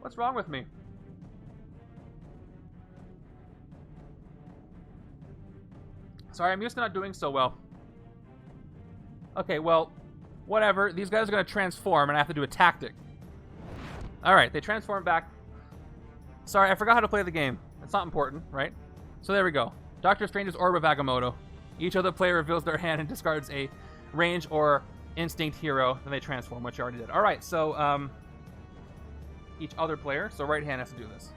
What's wrong with me? Sorry, I'm used to not doing so well. Okay, well, whatever. These guys are going to transform, and I have to do a tactic. Alright, they transform back. Sorry, I forgot how to play the game. It's not important, right? So there we go. Doctor Strange's Orb of Agamotto. Each other player reveals their hand and discards a range or instinct hero. Then they transform, which I already did. Alright, so, each other player, so right hand has to do this.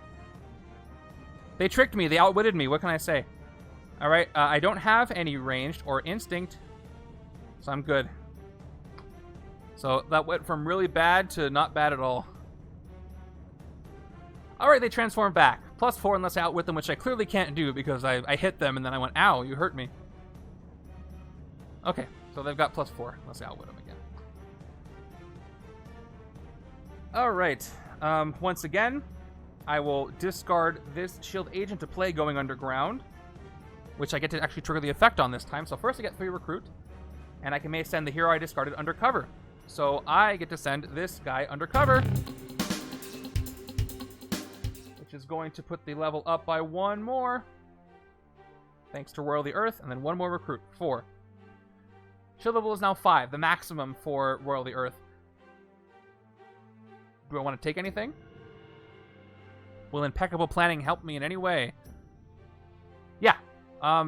They tricked me. They outwitted me. What can I say? Alright, I don't have any ranged or instinct, so I'm good. So that went from really bad to not bad at all. Alright, they transform back. +4 unless I outwit them, which I clearly can't do because I hit them and then I went, ow, you hurt me. Okay, so they've got +4 unless I outwit them again. Alright, once again, I will discard this shield agent to play going underground, which I get to actually trigger the effect on this time. So first I get 3 recruit, and I may send the hero I discarded undercover. So I get to send this guy undercover, which is going to put the level up by 1 more, thanks to Royal the Earth, and then 1 more recruit, 4. Shield level is now 5, the maximum for Royal the Earth. Do I want to take anything? Will impeccable planning help me in any way? Yeah.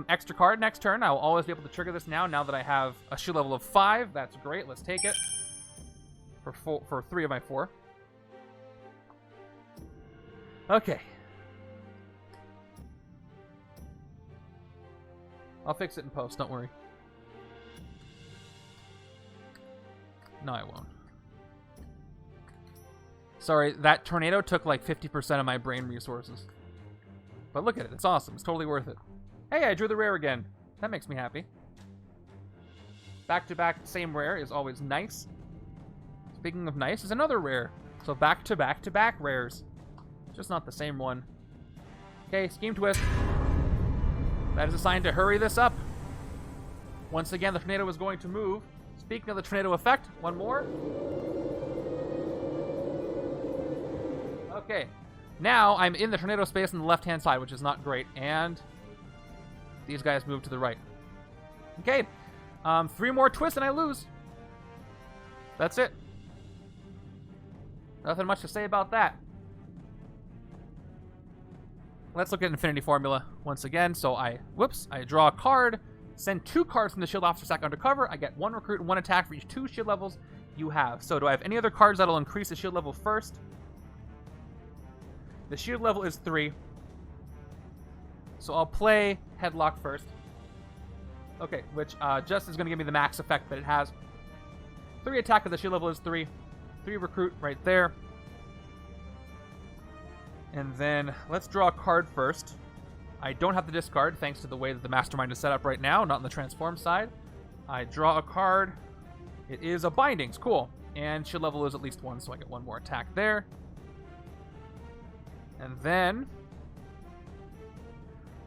Extra card next turn. I will always be able to trigger this now that I have a shield level of 5. That's great. Let's take it. For 3 of my 4. Okay. I'll fix it in post, don't worry. No, I won't. Sorry, that tornado took like 50% of my brain resources. But look at it, it's awesome. It's totally worth it. Hey, I drew the rare again. That makes me happy. Back-to-back, same rare is always nice. Speaking of nice, is another rare. So back-to-back-to-back rares. Just not the same one. Okay, Scheme Twist. That is a sign to hurry this up. Once again, the tornado is going to move. Speaking of the tornado effect, one more. Okay. Now I'm in the tornado space on the left-hand side, which is not great. And these guys move to the right. Okay. 3 more twists and I lose. That's it. Nothing much to say about that. Let's look at Infinity Formula once again. So I draw a card, send 2 cards from the Shield Officer stack undercover. I get 1 recruit and 1 attack for each 2 shield levels you have. So do I have any other cards that'll increase the shield level first? The shield level is 3. So I'll play Headlock first. Okay, which just is going to give me the max effect that it has. 3 attack because the shield level is 3. 3 recruit right there. And then let's draw a card first. I don't have to discard thanks to the way that the Mastermind is set up right now, not on the transform side. I draw a card. It is a Bindings, cool. And shield level is at least 1, so I get 1 more attack there. And then,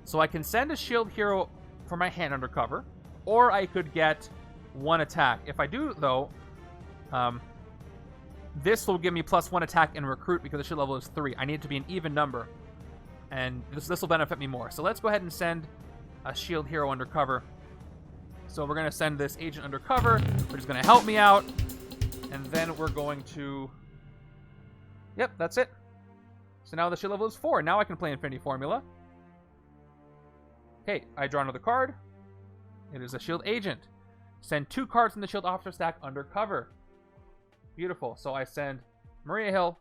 so I can send a shield hero for my hand undercover, or I could get 1 attack. If I do, though, this will give me +1 attack and recruit because the shield level is 3. I need it to be an even number, and this will benefit me more. So let's go ahead and send a shield hero undercover. So we're going to send this agent undercover, which is going to help me out, and then we're going to... Yep, that's it. So now the shield level is 4. Now I can play Infinity Formula. Okay, I draw another card. It is a shield agent. Send 2 cards from the shield officer stack undercover. Beautiful. So I send Maria Hill.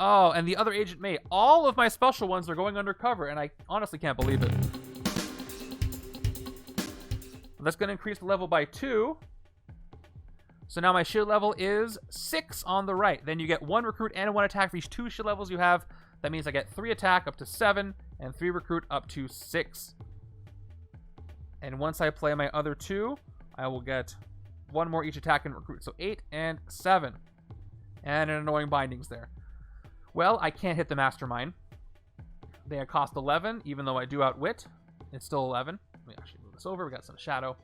Oh, and the other agent May. All of my special ones are going undercover, and I honestly can't believe it. That's going to increase the level by 2. So now my shield level is 6 on the right. Then you get 1 recruit and 1 attack for each 2 shield levels you have. That means I get 3 attack up to 7 and 3 recruit up to 6. And once I play my other 2, I will get 1 more each attack and recruit. So 8 and 7. And an annoying Bindings there. Well, I can't hit the Mastermind. They cost 11, even though I do outwit. It's still 11. Let me actually move this over. We got some shadow.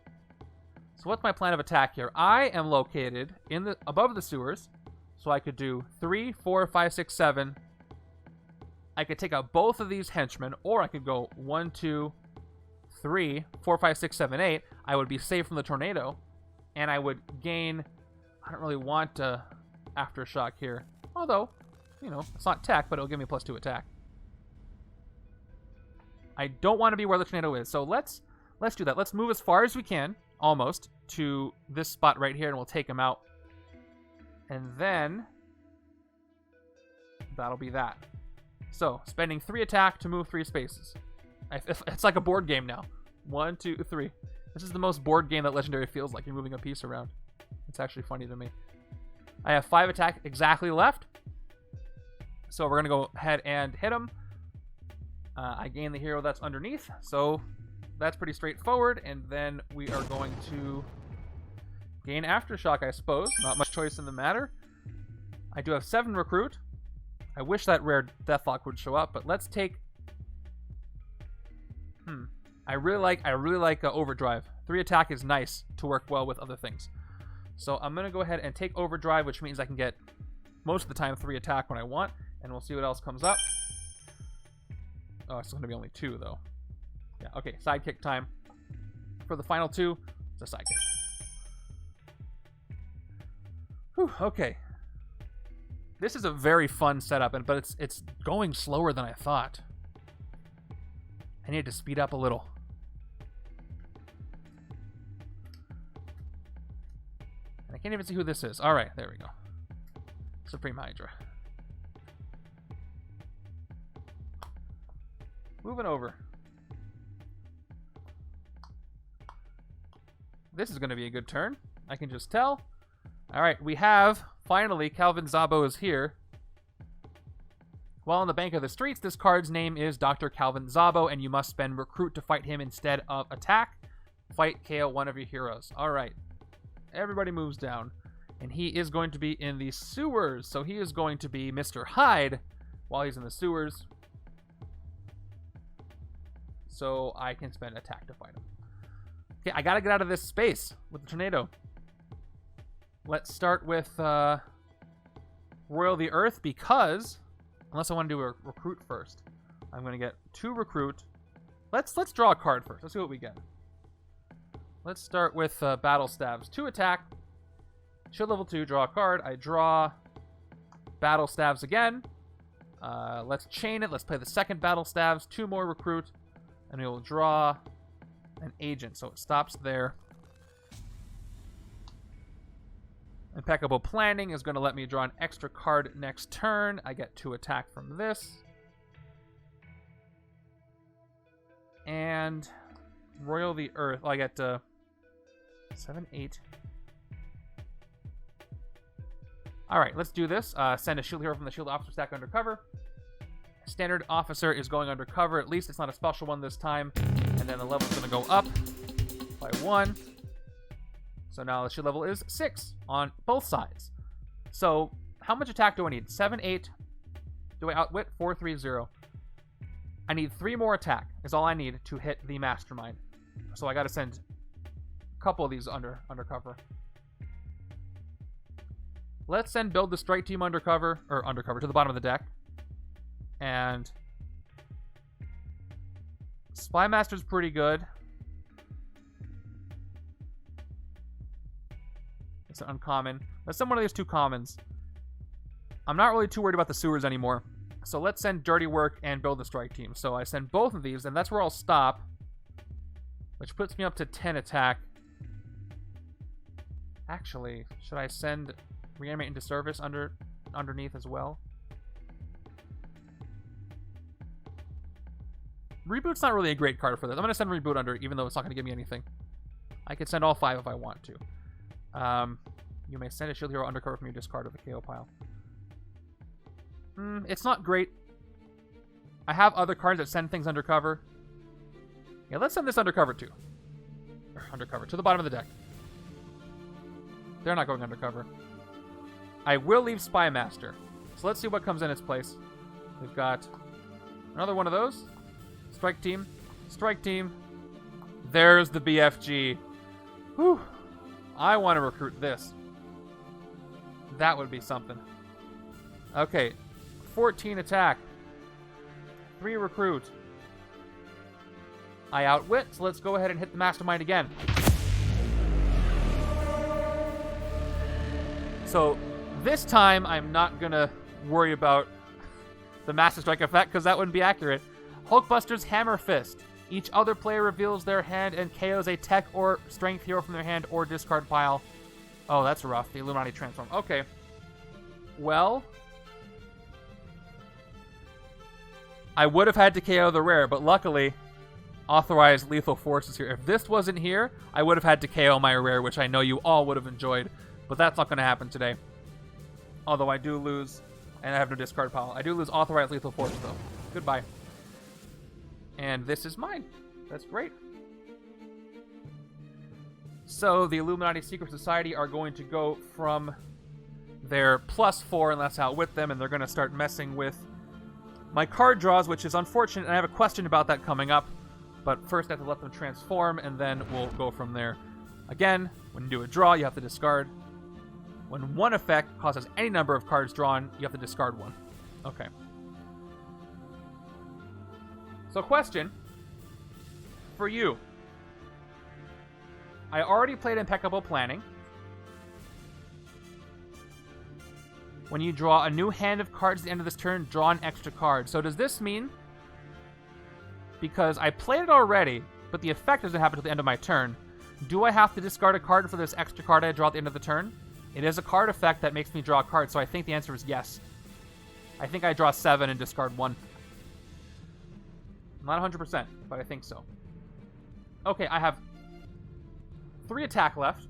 So what's my plan of attack here? I am located in above the sewers, so I could do 3, 4, 5, 6, 7. I could take out both of these henchmen, or I could go 1, 2, 3, 4, 5, 6, 7, 8. I would be safe from the tornado, and I would gain... I don't really want Aftershock here. Although, you know, it's not tech, but it'll give me +2 attack. I don't want to be where the tornado is, so let's do that. Let's move as far as we can, almost, to this spot right here, and we'll take him out. And then that'll be that. So, spending 3 attack to move 3 spaces. It's like a board game now. 1, 2, 3. This is the most board game that Legendary feels like. You're moving a piece around. It's actually funny to me. I have 5 attack exactly left. So we're going to go ahead and hit him. I gain the hero that's underneath. So that's pretty straightforward. And then we are going to gain Aftershock, I suppose. Not much choice in the matter. I do have 7 recruit. I wish that rare Deathlok would show up, but let's take... I really like Overdrive. 3 attack is nice to work well with other things. So I'm going to go ahead and take Overdrive, which means I can get most of the time 3 attack when I want, and we'll see what else comes up. Oh, it's going to be only 2, though. Yeah, okay, sidekick time. For the final 2, it's a sidekick. Whew, okay. This is a very fun setup, but it's going slower than I thought. I need to speed up a little. Can't even see who this is. Alright, there we go. Supreme Hydra. Moving over. This is going to be a good turn. I can just tell. Alright, we have, finally, Calvin Zabo is here. While on the bank of the streets, this card's name is Dr. Calvin Zabo, and you must spend recruit to fight him instead of attack. Fight, KO one of your heroes. Alright. Everybody moves down. And he is going to be in the sewers. So he is going to be Mr. Hyde while he's in the sewers. So I can spend attack to fight him. Okay, I gotta get out of this space with the tornado. Let's start with Royal the Earth because, unless I want to do a recruit first, I'm going to get 2 recruit. Let's draw a card first. Let's see what we get. Let's start with Battle Stabs. 2 attack. Shield level 2, draw a card. I draw Battle Stabs again. Let's chain it. Let's play the second Battle Stabs. 2 more recruit. And we will draw an agent. So it stops there. Impeccable Planning is going to let me draw an extra card next turn. I get 2 attack from this. And Royal the Earth. Oh, I get 7, 8. Alright, let's do this. Send a shield hero from the shield officer stack undercover. Standard officer is going undercover. At least it's not a special one this time. And then the level's going to go up by 1. So now the shield level is 6 on both sides. So how much attack do I need? 7, 8. Do I outwit? 4, 3, 0. I need 3 more attack is all I need to hit the Mastermind. So I got to send a couple of these undercover. Let's send Build the Strike Team undercover to the bottom of the deck. And Spy Master's pretty good. It's an uncommon. Let's send one of these 2 commons. I'm not really too worried about the sewers anymore. So let's send Dirty Work and Build the Strike Team. So I send both of these, and that's where I'll stop. Which puts me up to 10 attack. Actually, should I send Reanimate into Service underneath as well? Reboot's not really a great card for this. I'm going to send Reboot under, even though it's not going to give me anything. I could send all 5 if I want to. You may send a shield hero undercover from your discard of the KO pile. It's not great. I have other cards that send things undercover. Yeah, let's send this undercover too. Undercover, to the bottom of the deck. They're not going undercover. I will leave Spy Master. So let's see what comes in its place. We've got another one of those. Strike Team. Strike Team. There's the BFG. Whew. I want to recruit this. That would be something. Okay. 14 attack. 3 recruit. I outwit, so let's go ahead and hit the Mastermind again. So this time I'm not going to worry about the Master Strike effect because that wouldn't be accurate. Hulkbuster's Hammer Fist. Each other player reveals their hand and KOs a tech or strength hero from their hand or discard pile. Oh, that's rough. The Illuminati transform. Okay. Well, I would have had to KO the rare, but luckily, Authorized Lethal Force is here. If this wasn't here, I would have had to KO my rare, which I know you all would have enjoyed, but that's not going to happen today. Although I do lose, and I have no discard pile. I do lose Authorized Lethal Force, though. Goodbye. And this is mine. That's great. So the Illuminati Secret Society are going to go from their +4, and that's outwit them, and they're going to start messing with my card draws, which is unfortunate, and I have a question about that coming up. But first I have to let them transform, and then we'll go from there. Again, when you do a draw, you have to discard. When one effect causes any number of cards drawn, you have to discard one. Okay. So question for you. I already played Impeccable Planning. When you draw a new hand of cards at the end of this turn, draw an extra card. So does this mean, because I played it already, but the effect doesn't happen until the end of my turn, do I have to discard a card for this extra card I draw at the end of the turn? It is a card effect that makes me draw a card, so I think the answer is yes. I think I draw 7 and discard 1. I'm not 100%, but I think so. Okay, I have 3 attack left.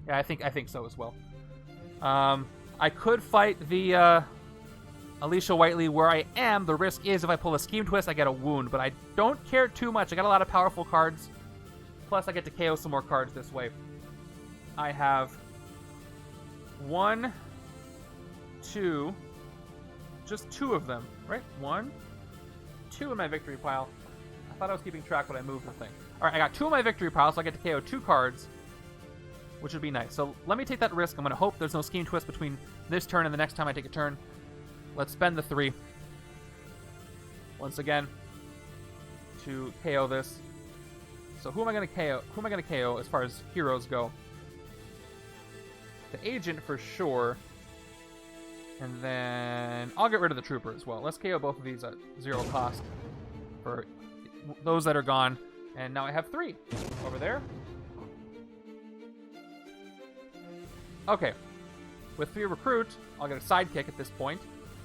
Yeah, I think so as well. I could fight the Alisha Whiteley where I am. The risk is if I pull a Scheme Twist, I get a wound, but I don't care too much. I got a lot of powerful cards. Plus, I get to KO some more cards this way. I have 1, 2, just 2 of them, right? 1, 2 in my victory pile. I thought I was keeping track when I moved the thing. All right, I got 2 in my victory pile, so I get to KO 2 cards, which would be nice. So let me take that risk. I'm going to hope there's no Scheme Twist between this turn and the next time I take a turn. Let's spend the 3 once again to KO this. So who am I going to KO? Who am I going to KO as far as heroes go? The agent for sure. And then I'll get rid of the trooper as well. Let's KO both of these at 0 cost for those that are gone. And now I have 3 over there. Okay. With 3 recruit, I'll get a sidekick at this point.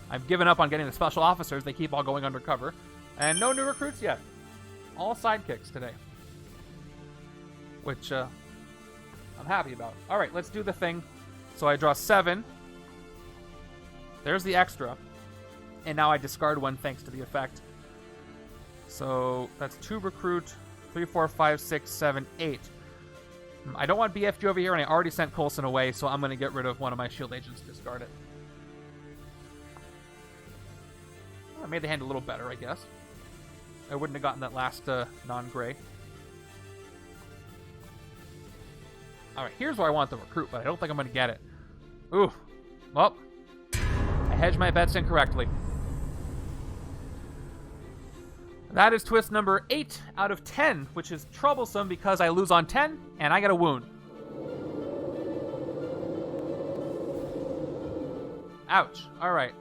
I've given up on getting the special officers. They keep all going undercover. And no new recruits yet. All sidekicks today. Which I'm happy about. All right, let's do the thing. So I draw 7. There's the extra. And now I discard 1 thanks to the effect. So that's 2 recruit, 3, 4, 5, 6, 7, 8. I don't want BFG over here, and I already sent Coulson away, so I'm going to get rid of one of my S.H.I.E.L.D. agents, discard it. Well, I made the hand a little better, I guess. I wouldn't have gotten that last non-gray. Alright, here's where I want the recruit, but I don't think I'm going to get it. Ooh. Well, I hedged my bets incorrectly. That is twist number 8 out of 10, which is troublesome because I lose on 10, and I get a wound. Ouch. Alright.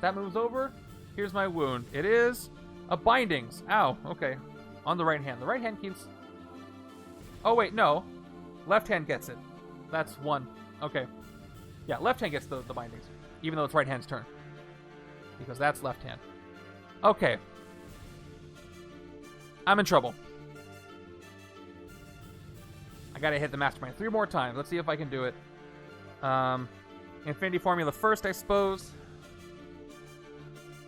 That moves over. Here's my wound. It is a bindings. Ow. Okay. On the right hand. The right hand keeps... Oh, wait. No. Left hand gets it. That's 1. Okay. Yeah, left hand gets the bindings, even though it's right hand's turn. Because that's left hand. Okay. I'm in trouble. I gotta hit the Mastermind 3 more times. Let's see if I can do it. Infinity Formula first, I suppose.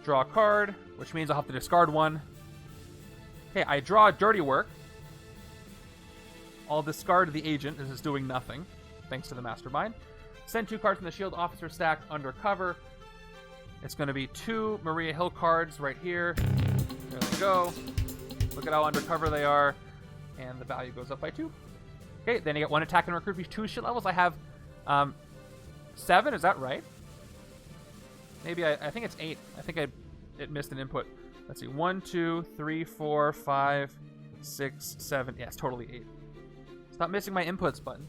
Draw a card, which means I'll have to discard 1. Okay, I draw Dirty Work. I'll discard the agent. This is doing nothing, thanks to the Mastermind. Send 2 cards from the S.H.I.E.L.D. officer stack undercover. It's going to be 2 Maria Hill cards right here. There we go. Look at how undercover they are. And the value goes up by 2. Okay, then you get 1 attack and recruit 2 S.H.I.E.L.D. levels. I have 7, is that right? Maybe I think it's 8. I think it missed an input. Let's see. 1, 2, 3, 4, 5, 6, 7. Yeah, it's totally 8. Stop missing my inputs button.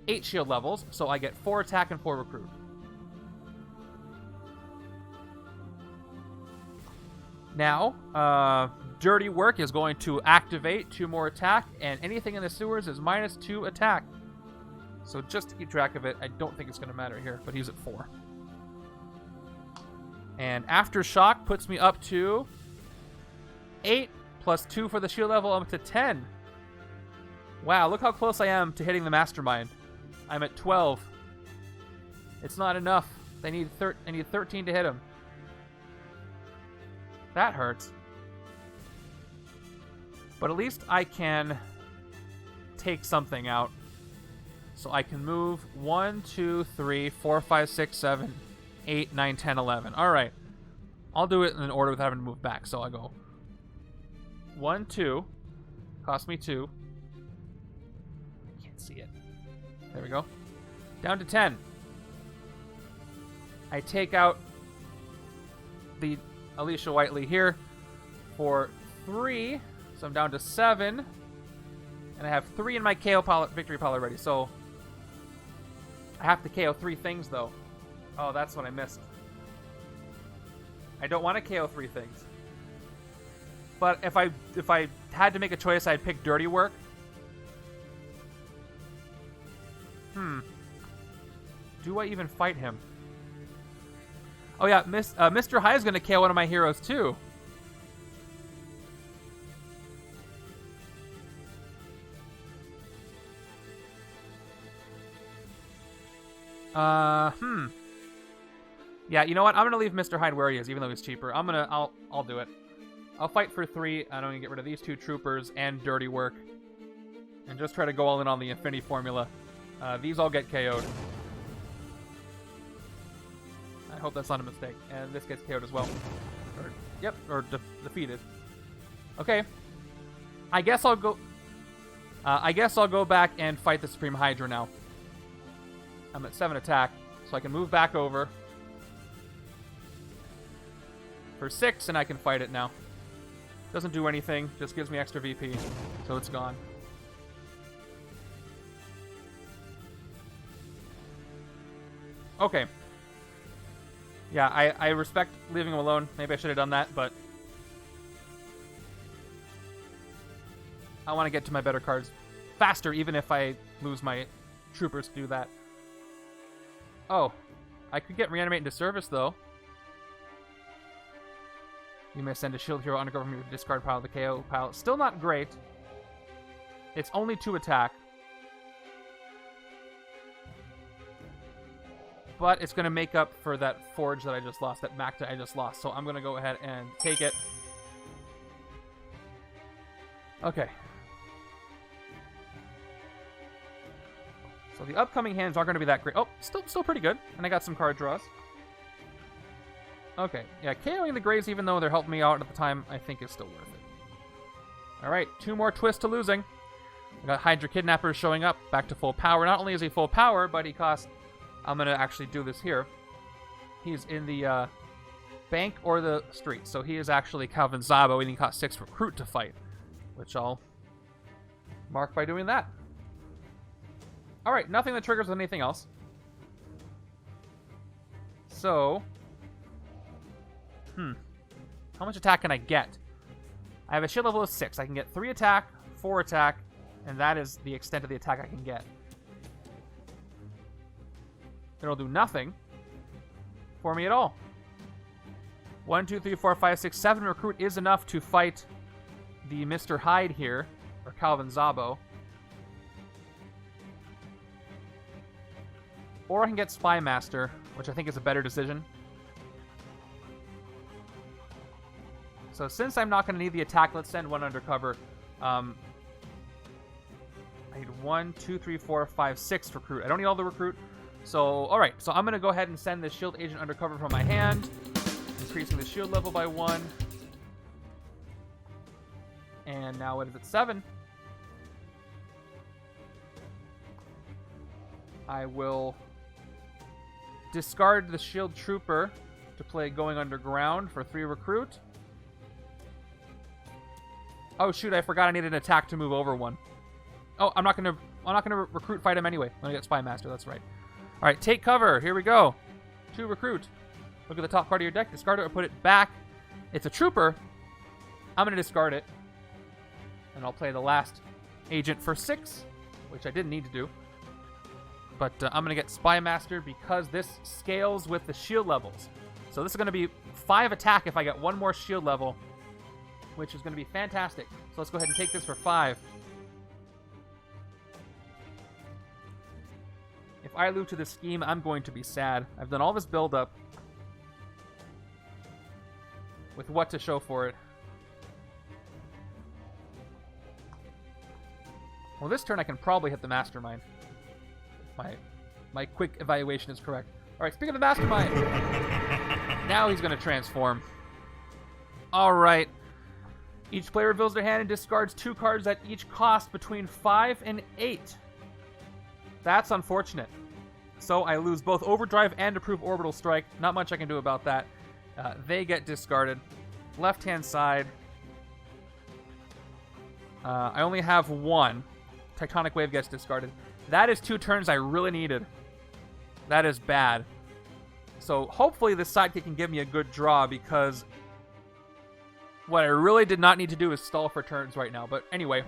8 S.H.I.E.L.D. levels, so I get 4 attack and 4 recruit. Now, Dirty Work is going to activate 2 more attack, and anything in the sewers is minus 2 attack. So just to keep track of it, I don't think it's going to matter here, but he's at 4. And Aftershock puts me up to 8 plus 2 for the S.H.I.E.L.D. level. I'm up to 10. Wow, look how close I am to hitting the Mastermind. I'm at 12. It's not enough. I need 13 to hit him. That hurts. But at least I can take something out. So I can move 1, 2, 3, 4, 5, 6, 7, 8, 9, 10, 11. Alright. I'll do it in an order without having to move back. So I go 1, 2. Cost me 2. I can't see it. There we go. Down to 10. I take out the Alisha Whiteley here for 3. So I'm down to 7. And I have 3 in my KO pile, victory pile already. So I have to KO 3 things, though. Oh, that's what I missed. I don't want to KO 3 things. But if I had to make a choice, I'd pick Dirty Work. Do I even fight him? Oh yeah, Mr. High is going to KO one of my heroes too. Yeah, you know what? I'm gonna leave Mr. Hyde where he is, even though he's cheaper. I'll do it. I'll fight for 3. I don't even get rid of these 2 troopers and dirty work, and just try to go all in on the Infinity Formula. These all get KO'd. I hope that's not a mistake. And this gets KO'd as well. Or defeated. Okay. I guess I'll go back and fight the Supreme Hydra now. I'm at 7 attack, so I can move back over for 6, and I can fight it now. Doesn't do anything, just gives me extra VP, so it's gone. Okay. Yeah, I respect leaving him alone. Maybe I should have done that, but I want to get to my better cards faster, even if I lose my troopers to do that. Oh, I could get Reanimate into service, though. You may send a shield hero undergo from your discard pile to the KO pile. Still not great. It's only 2 attack. But it's going to make up for that Forge that I just lost, that Mack that I just lost. So I'm going to go ahead and take it. Okay. So the upcoming hands aren't going to be that great. Oh, still pretty good. And I got some card draws. Okay, yeah, KOing the Greys, even though they're helping me out at the time, I think is still worth it. Alright, 2 more twists to losing. We got Hydra Kidnappers showing up, back to full power. Not only is he full power, but he costs... I'm going to actually do this here. He's in the bank or the street, so he is actually Calvin Zabo, and he costs 6 recruit to fight, which I'll mark by doing that. Alright, nothing that triggers anything else. So... how much attack can I get? I have a shield level of 6. I can get 3 attack, 4 attack, and that is the extent of the attack I can get. It'll do nothing for me at all. 1, 2, 3, 4, 5, 6, 7 recruit is enough to fight the Mr. Hyde here, or Calvin Zabo. Or I can get Spy Master, which I think is a better decision. So since I'm not going to need the attack, let's send 1 undercover. I need 1, 2, 3, 4, 5, 6 recruit. I don't need all the recruit. So, alright. So I'm going to go ahead and send the shield agent undercover from my hand. Increasing the shield level by 1. And now what is it? 7. I will discard the shield trooper to play Going Underground for 3 recruit. Oh shoot, I forgot I needed an attack to move over 1. Oh, I'm not gonna recruit fight him anyway. I'm gonna get Spy Master, that's right. Alright, take cover. Here we go. 2 recruit. Look at the top card of your deck, discard it or put it back. It's a trooper. I'm gonna discard it. And I'll play the last agent for 6, which I didn't need to do. But I'm gonna get Spy Master because this scales with the shield levels. So this is gonna be 5 attack if I get 1 more shield level, which is going to be fantastic. So let's go ahead and take this for 5. If I lose to this scheme, I'm going to be sad. I've done all this build-up with what to show for it. Well, this turn I can probably hit the Mastermind. My quick evaluation is correct. Alright, speaking of the Mastermind, now he's going to transform. Alright. Each player reveals their hand and discards 2 cards that each cost between 5 and 8. That's unfortunate. So I lose both Overdrive and Approved Orbital Strike. Not much I can do about that. They get discarded. Left-hand side. I only have 1. Tectonic Wave gets discarded. That is 2 turns I really needed. That is bad. So hopefully this sidekick can give me a good draw, because what I really did not need to do is stall for turns right now. But anyway,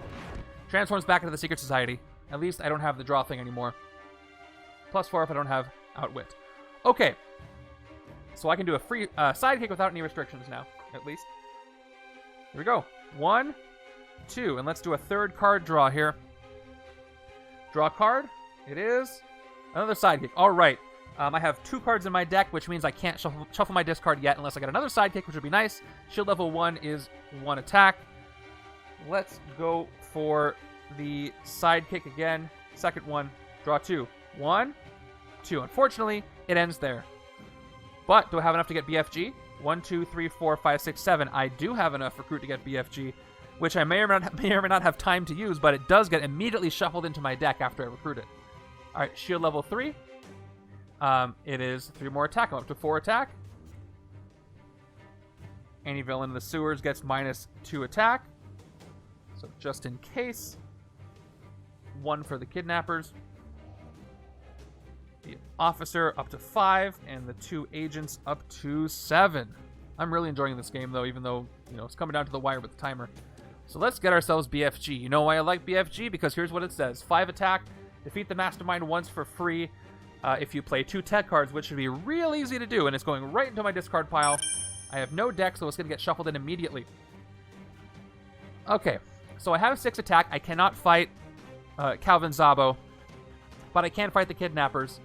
transforms back into the Secret Society. At least I don't have the draw thing anymore. +4 if I don't have Outwit. Okay. So I can do a free sidekick without any restrictions now, at least. Here we go. 1, 2, and let's do a third card draw here. Draw a card. It is another sidekick. All right. I have 2 cards in my deck, which means I can't shuffle my discard yet unless I get another sidekick, which would be nice. Shield level 1 is 1 attack. Let's go for the sidekick again. Second one. Draw 2. 1, 2. Unfortunately, it ends there. But do I have enough to get BFG? 1, 2, 3, 4, 5, 6, 7. I do have enough recruit to get BFG, which I may or may not have time to use, but it does get immediately shuffled into my deck after I recruit it. All right, shield level 3. It is 3 more attack. I'm up to 4 attack. Any villain in the sewers gets -2 attack. So just in case. 1 for the kidnappers. The officer up to 5, and the 2 agents up to 7. I'm really enjoying this game, though, even though, it's coming down to the wire with the timer. So let's get ourselves BFG. You know why I like BFG? Because here's what it says. 5 attack, defeat the Mastermind once for free if you play 2 tech cards, which should be real easy to do, and it's going right into my discard pile. I have no deck, so it's going to get shuffled in immediately. Okay, so I have 6 attack. I cannot fight Calvin Zabo, but I can fight the kidnappers.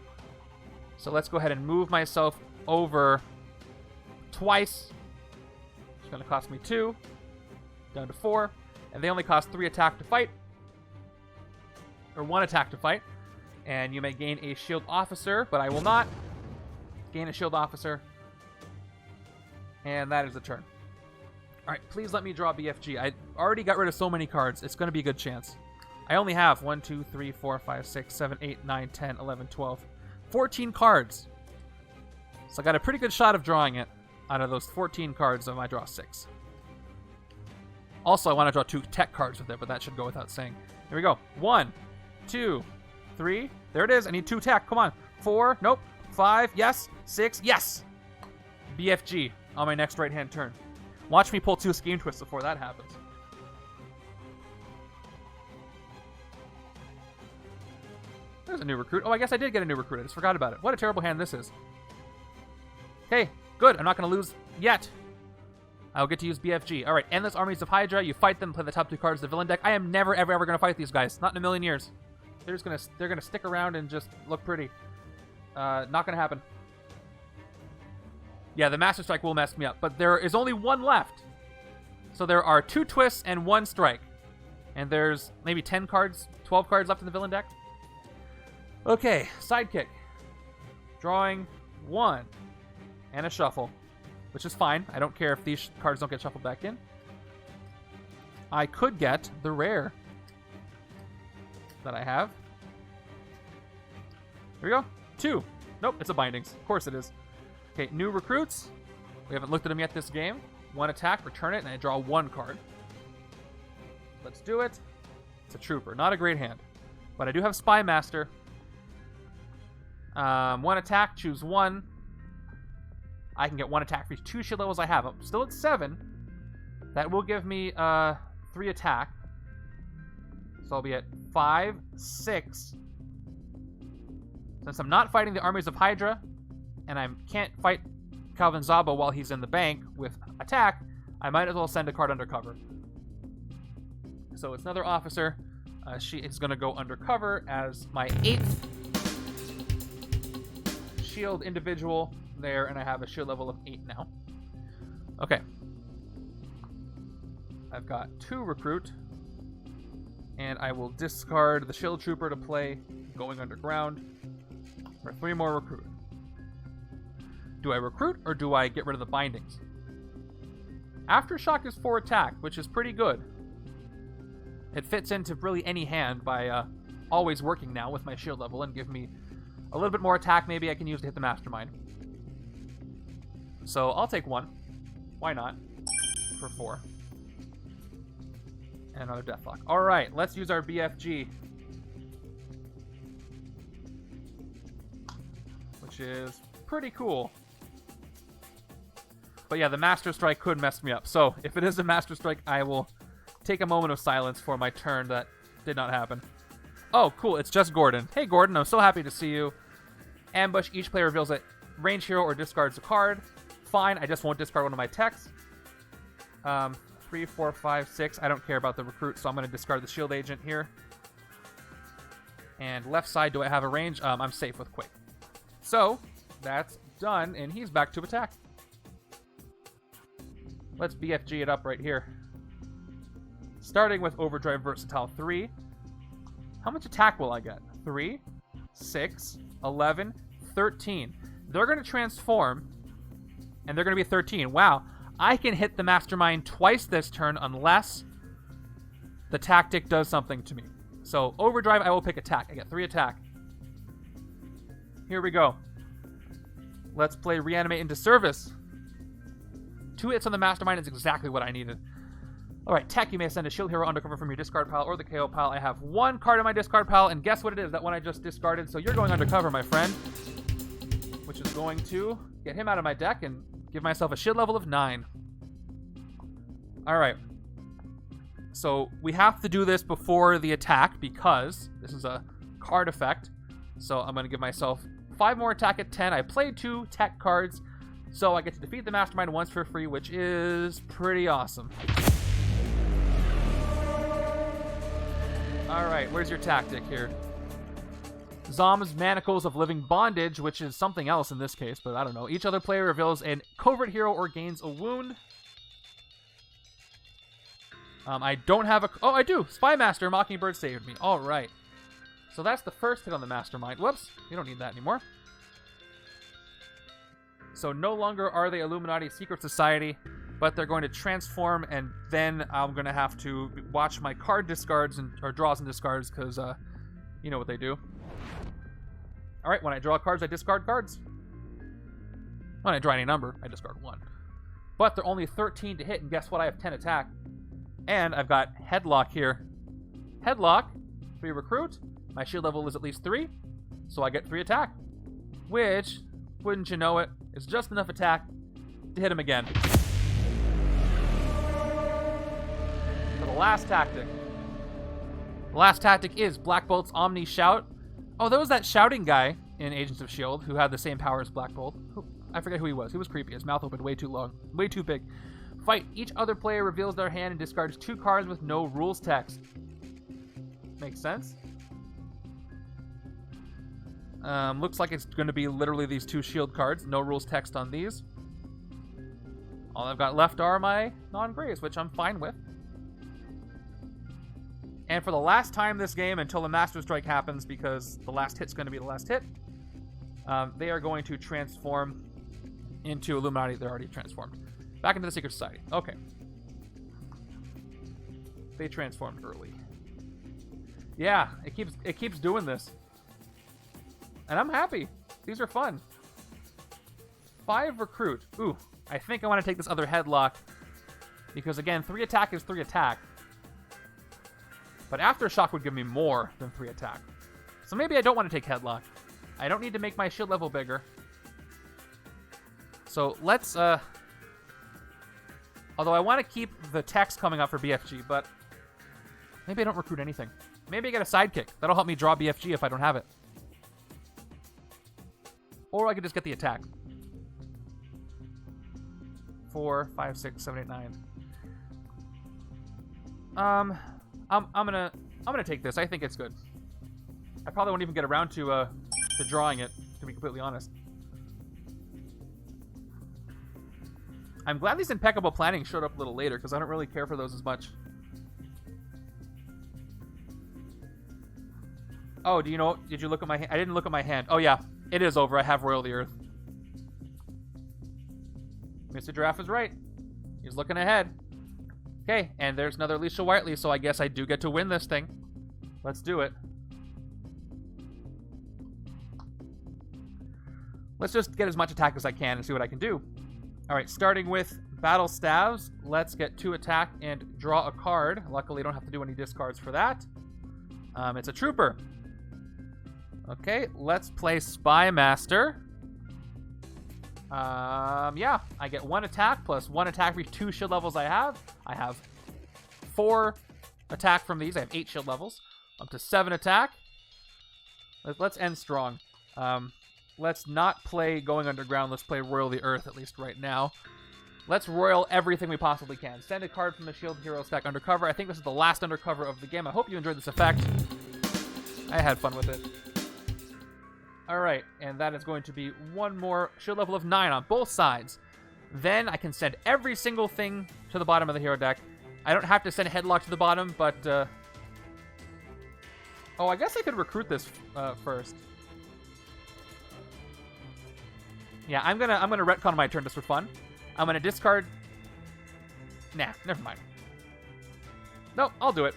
So let's go ahead and move myself over twice. It's going to cost me 2, down to 4, and they only cost 3 attack to fight, or 1 attack to fight. And you may gain a shield officer, but I will not gain a shield officer. And that is the turn. All right, please let me draw BFG. I already got rid of so many cards. It's going to be a good chance. I only have 1, 2, 3, 4, 5, 6, 7, 8, 9, 10, 11, 12, 14 cards. So I got a pretty good shot of drawing it out of those 14 cards. I might draw 6. Also, I want to draw 2 tech cards with it, but that should go without saying. Here we go. 1, 2, 3. There it is. I need 2 tech. Come on. 4. Nope. 5. Yes. 6. Yes. BFG on my next right-hand turn. Watch me pull 2 scheme twists before that happens. There's a new recruit. Oh, I guess I did get a new recruit. I just forgot about it. What a terrible hand this is. Okay. Good. I'm not going to lose yet. I'll get to use BFG. All right. Endless armies of HYDRA. You fight them. Play the top 2 cards of the villain deck. I am never, ever, ever going to fight these guys. Not in a million years. They're gonna stick around and just look pretty. Not gonna happen. Yeah, the Master Strike will mess me up, but there is only 1 left. So there are 2 twists and 1 strike. And there's maybe 10 cards, 12 cards left in the villain deck. Okay, sidekick. Drawing 1. And a shuffle, which is fine. I don't care if these cards don't get shuffled back in. I could get the rare that I have. Here we go. 2. Nope, it's a bindings. Of course it is. Okay, new recruits. We haven't looked at them yet this game. 1 attack, return it, and I draw 1 card. Let's do it. It's a trooper. Not a great hand. But I do have Spy Master. 1 attack, choose 1. I can get 1 attack for each 2 shield levels I have. I'm still at 7. That will give me 3 attack. So I'll be at 5, 6. Since I'm not fighting the armies of HYDRA, and I can't fight Calvin Zabo while he's in the bank with attack, I might as well send a card undercover. So it's another officer. She is going to go undercover as my 8th shield individual there, and I have a shield level of 8 now. Okay. I've got 2 recruit. And I will discard the Shield Trooper to play going underground for 3 more recruit. Do I recruit or do I get rid of the bindings? Aftershock is 4 attack, which is pretty good. It fits into really any hand by always working now with my shield level and give me a little bit more attack maybe I can use to hit the Mastermind. So I'll take 1. Why not? For 4. And another Deathlok. All right, let's use our BFG. Which is pretty cool. But yeah, the Master Strike could mess me up. So if it is a Master Strike, I will take a moment of silence for my turn that did not happen. Oh, cool. It's just Gordon. Hey, Gordon. I'm so happy to see you. Ambush. Each player reveals a range hero or discards a card. Fine, I just won't discard one of my techs. 3, 4, 5, 6. I don't care about the recruit, so I'm going to discard the shield agent here. And left side, do I have a range? I'm safe with Quake. So, that's done, and he's back to attack. Let's BFG it up right here. Starting with Overdrive Versatile 3. How much attack will I get? 3, 6, 11, 13. They're going to transform, and they're going to be 13. Wow. I can hit the Mastermind twice this turn unless the tactic does something to me. So, Overdrive, I will pick attack. I get 3 attack. Here we go. Let's play Reanimate into Service. 2 hits on the Mastermind is exactly what I needed. Alright, tech, you may send a shield hero undercover from your discard pile or the KO pile. I have 1 card in my discard pile, and guess what it is? That one I just discarded, so you're going undercover, my friend. Which is going to get him out of my deck and give myself a shield level of 9. Alright. So, we have to do this before the attack, because this is a card effect. So, I'm going to give myself 5 more attack at 10. I played 2 tech cards, so I get to defeat the Mastermind once for free, which is pretty awesome. Alright, where's your tactic here? Zom's Manacles of Living Bondage, which is something else in this case, but I don't know. Each other player reveals a covert hero or gains a wound. I don't have a... Oh, I do! Spy Master Mockingbird saved me. Alright. So that's the first hit on the Mastermind. Whoops, you don't need that anymore. So no longer are they Illuminati Secret Society, but they're going to transform, and then I'm going to have to watch my card discards or draws and discards, because you know what they do. Alright, when I draw cards, I discard cards. When I draw any number, I discard 1. But they're only 13 to hit, and guess what? I have 10 attack. And I've got Headlock here. Headlock, 3 recruit. My shield level is at least 3, so I get 3 attack. Which, wouldn't you know it, is just enough attack to hit him again. For the last tactic. The last tactic is Black Bolt's Omni Shout. Oh, there was that shouting guy in Agents of S.H.I.E.L.D. who had the same power as Black Bolt. I forget who he was. He was creepy. His mouth opened way too long. Way too big. Fight. Each other player reveals their hand and discards 2 cards with no rules text. Makes sense. Looks like it's going to be literally these 2 shield cards. No rules text on these. All I've got left are my non-grays, which I'm fine with. And for the last time this game, until the Master Strike happens, because the last hit's going to be the last hit, they are going to transform into Illuminati. They're already transformed. Back into the Secret Society. Okay. They transformed early. Yeah, it keeps doing this. And I'm happy. These are fun. 5 recruit. Ooh, I think I want to take this other Headlock. Because again, 3 attack is 3 attack. But Aftershock would give me more than 3 attack. So maybe I don't want to take Headlock. I don't need to make my shield level bigger. So let's, although I want to keep the text coming up for BFG, but maybe I don't recruit anything. Maybe I get a sidekick. That'll help me draw BFG if I don't have it. Or I could just get the attack. 4, 5, 6, 7, 8, 9. I'm gonna take this. I think it's good. I probably won't even get around to drawing it, to be completely honest. I'm glad these impeccable planning showed up a little later, because I don't really care for those as much. Oh, do you know? Did you look at my hand? I didn't look at my hand. Oh yeah, it is over. I have Royal the Earth. Mr. Giraffe is right. He's looking ahead. Okay, and there's another Alisha Whiteley, so I guess I do get to win this thing. Let's do it. Let's just get as much attack as I can and see what I can do. Alright, starting with Battle Staves. Let's get 2 attack and draw a card. Luckily, I don't have to do any discards for that. It's a Trooper. Okay, let's play Spy Master. Yeah, I get 1 attack plus 1 attack for 2 shield levels I have. I have 4 attack from these. I have 8 shield levels. Up to 7 attack. Let's end strong. let's not play Going Underground. Let's play Royal the Earth, at least right now. Let's Royal everything we possibly can. Send a card from the S.H.I.E.L.D. Hero stack Undercover. I think this is the last Undercover of the game. I hope you enjoyed this effect. I had fun with it. Alright, and that is going to be one more S.H.I.E.L.D. level of 9 on both sides. Then I can send every single thing to the bottom of the hero deck. I don't have to send Headlock to the bottom, but... Oh, I guess I could recruit this first. Yeah, I'm gonna retcon my turn just for fun. I'm gonna discard... Nah, never mind. Nope, I'll do it.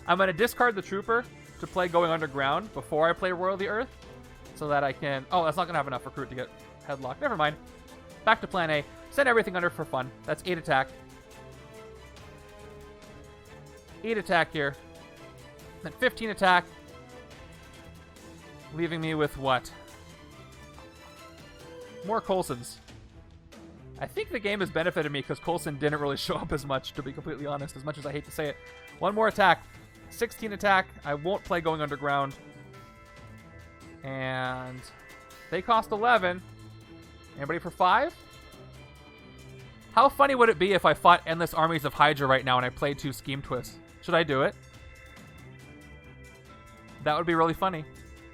I'm gonna discard the Trooper to play Going Underground before I play Royal the Earth, so that I can... Oh, that's not gonna have enough recruit to get Headlock. Never mind. Back to plan A. Send everything under for fun. That's 8 attack. 8 attack here. Then 15 attack. Leaving me with what? More Coulsons. I think the game has benefited me because Coulson didn't really show up as much, to be completely honest, as much as I hate to say it. One more attack. 16 attack. I won't play Going Underground. And they cost 11. Anybody for 5? How funny would it be if I fought endless armies of HYDRA right now and I played 2 Scheme Twists? Should I do it? That would be really funny.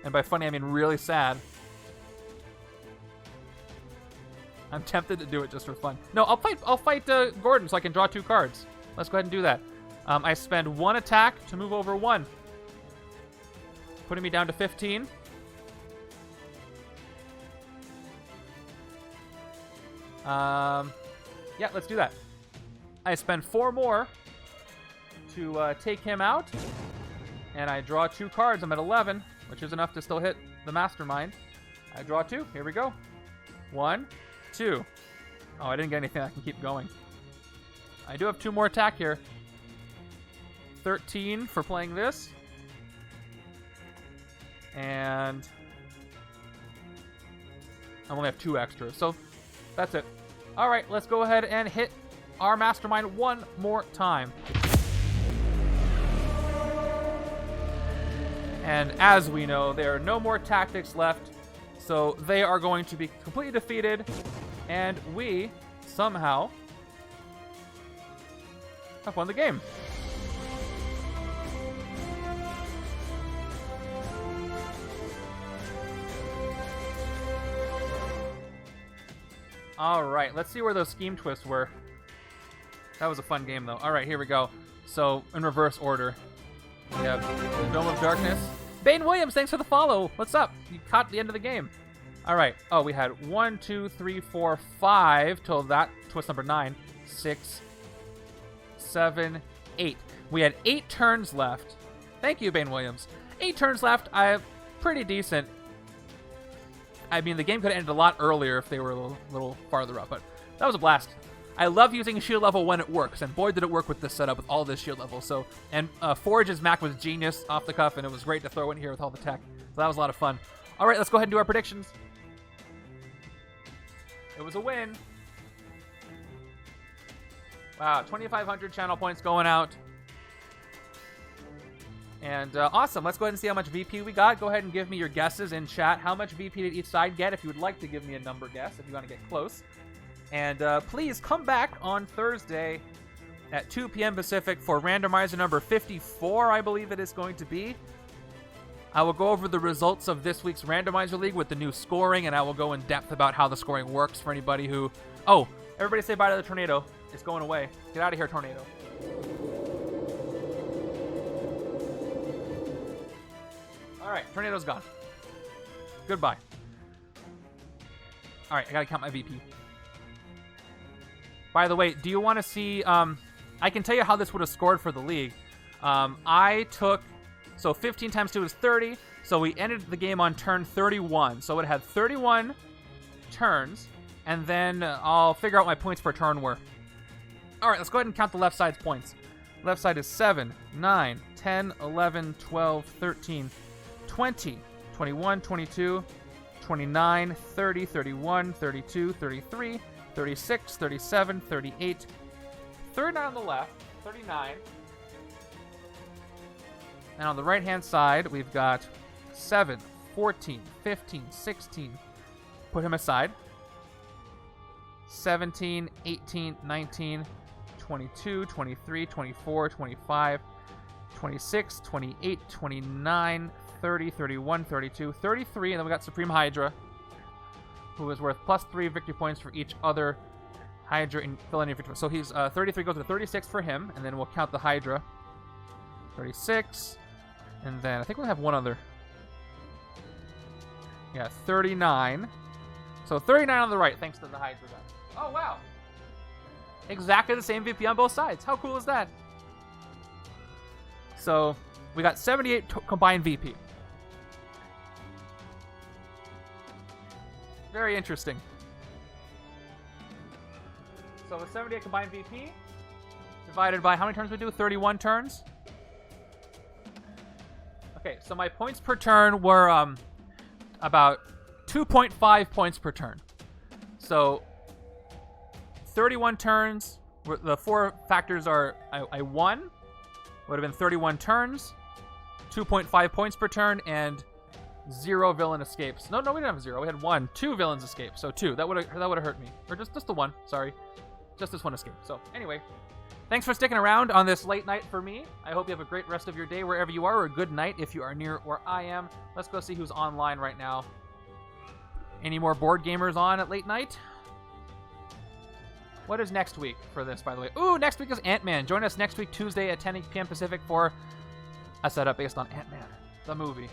And by funny, I mean really sad. I'm tempted to do it just for fun. No, I'll fight Gordon so I can draw 2 cards. Let's go ahead and do that. I spend 1 attack to move over 1. Putting me down to 15. Yeah, let's do that. I spend 4 more to take him out. And I draw 2 cards. I'm at 11, which is enough to still hit the Mastermind. I draw 2. Here we go. 1, 2. Oh, I didn't get anything. I can keep going. I do have 2 more attack here. 13 for playing this. And I only have 2 extras. So that's it. All right, let's go ahead and hit our Mastermind one more time. And as we know, there are no more tactics left, so they are going to be completely defeated, and we, somehow, have won the game. Alright, let's see where those Scheme Twists were. That was a fun game, though. Alright, here we go. So, in reverse order. We have the Dome of Darkness. Bane Williams, thanks for the follow. What's up? You caught the end of the game. All right. Oh, we had 1, 2, 3, 4, 5 till that twist number 9. 6, 7, 8. We had 8 turns left. Thank you, Bane Williams. 8 turns left. I have pretty decent. I mean, the game could have ended a lot earlier if they were a little farther up, but that was a blast. I love using shield level when it works, and boy did it work with this setup with all this shield level. So, and Forge's Mack was genius off the cuff, and it was great to throw in here with all the tech. So that was a lot of fun. All right, let's go ahead and do our predictions. It was a win. Wow, 2,500 channel points going out. And awesome. Let's go ahead and see how much VP we got. Go ahead and give me your guesses in chat. How much VP did each side get? If you would like to give me a number guess, if you want to get close. And please come back on Thursday at 2 p.m. Pacific for randomizer number 54, I believe it is going to be. I will go over the results of this week's randomizer league with the new scoring, and I will go in depth about how the scoring works for anybody who... Oh, everybody say bye to the tornado. It's going away. Get out of here, tornado. All right, tornado's gone. Goodbye. All right, I gotta count my VP. By the way, do you want to see... I can tell you how this would have scored for the league. I took... So 15 times 2 is 30. So we ended the game on turn 31. So it had 31 turns. And then I'll figure out what my points per turn were. All right, let's go ahead and count the left side's points. Left side is 7, 9, 10, 11, 12, 13, 20, 21, 22, 29, 30, 31, 32, 33... 36, 37, 38, 39 on the left, 39. And on the right-hand side, we've got 7, 14, 15, 16, put him aside. 17, 18, 19, 22, 23, 24, 25, 26, 28, 29, 30, 31, 32, 33, and then we got Supreme Hydra, who is worth +3 victory points for each other Hydra in fill any victory. So he's 33 goes to 36 for him, and then we'll count the Hydra. 36, and then I think we'll have one other. Yeah, 39. So 39 on the right, thanks to the Hydra guy. Oh, wow. Exactly the same VP on both sides. How cool is that? So we got 78 combined VP. Very interesting. So with 78 combined VP, divided by how many turns we do? 31 turns. Okay, so my points per turn were about 2.5 points per turn. So 31 turns, the 4 factors are I won, would have been 31 turns, 2.5 points per turn, and 0 villain escapes. No, we didn't have 0. We had 2 villains escape. So 2. That would have hurt me. Or just the 1. Sorry, just this 1 escape. So anyway, thanks for sticking around on this late night for me. I hope you have a great rest of your day wherever you are, or a good night if you are near where I am. Let's go see who's online right now. Any more board gamers on at late night? What is next week for this, by the way? Ooh, next week is Ant-Man. Join us next week, Tuesday at 10 p.m. Pacific for a setup based on Ant-Man, the movie.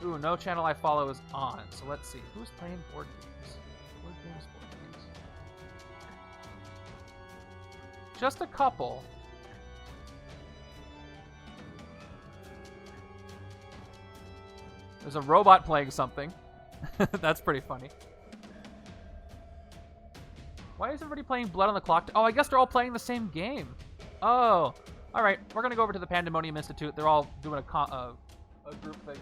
Ooh, no channel I follow is on. So let's see. Who's playing board games? Board games. Just a couple. There's a robot playing something. That's pretty funny. Why is everybody playing Blood on the Clock? Oh, I guess they're all playing the same game. Oh, all right. We're gonna go over to the Pandemonium Institute. They're all doing a group thing.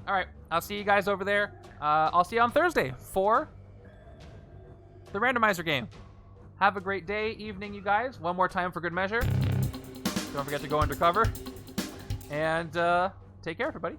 All right, I'll see you guys over there. I'll see you on Thursday for the randomizer game. Have a great day, evening, you guys. One more time for good measure. Don't forget to go undercover. And take care, everybody.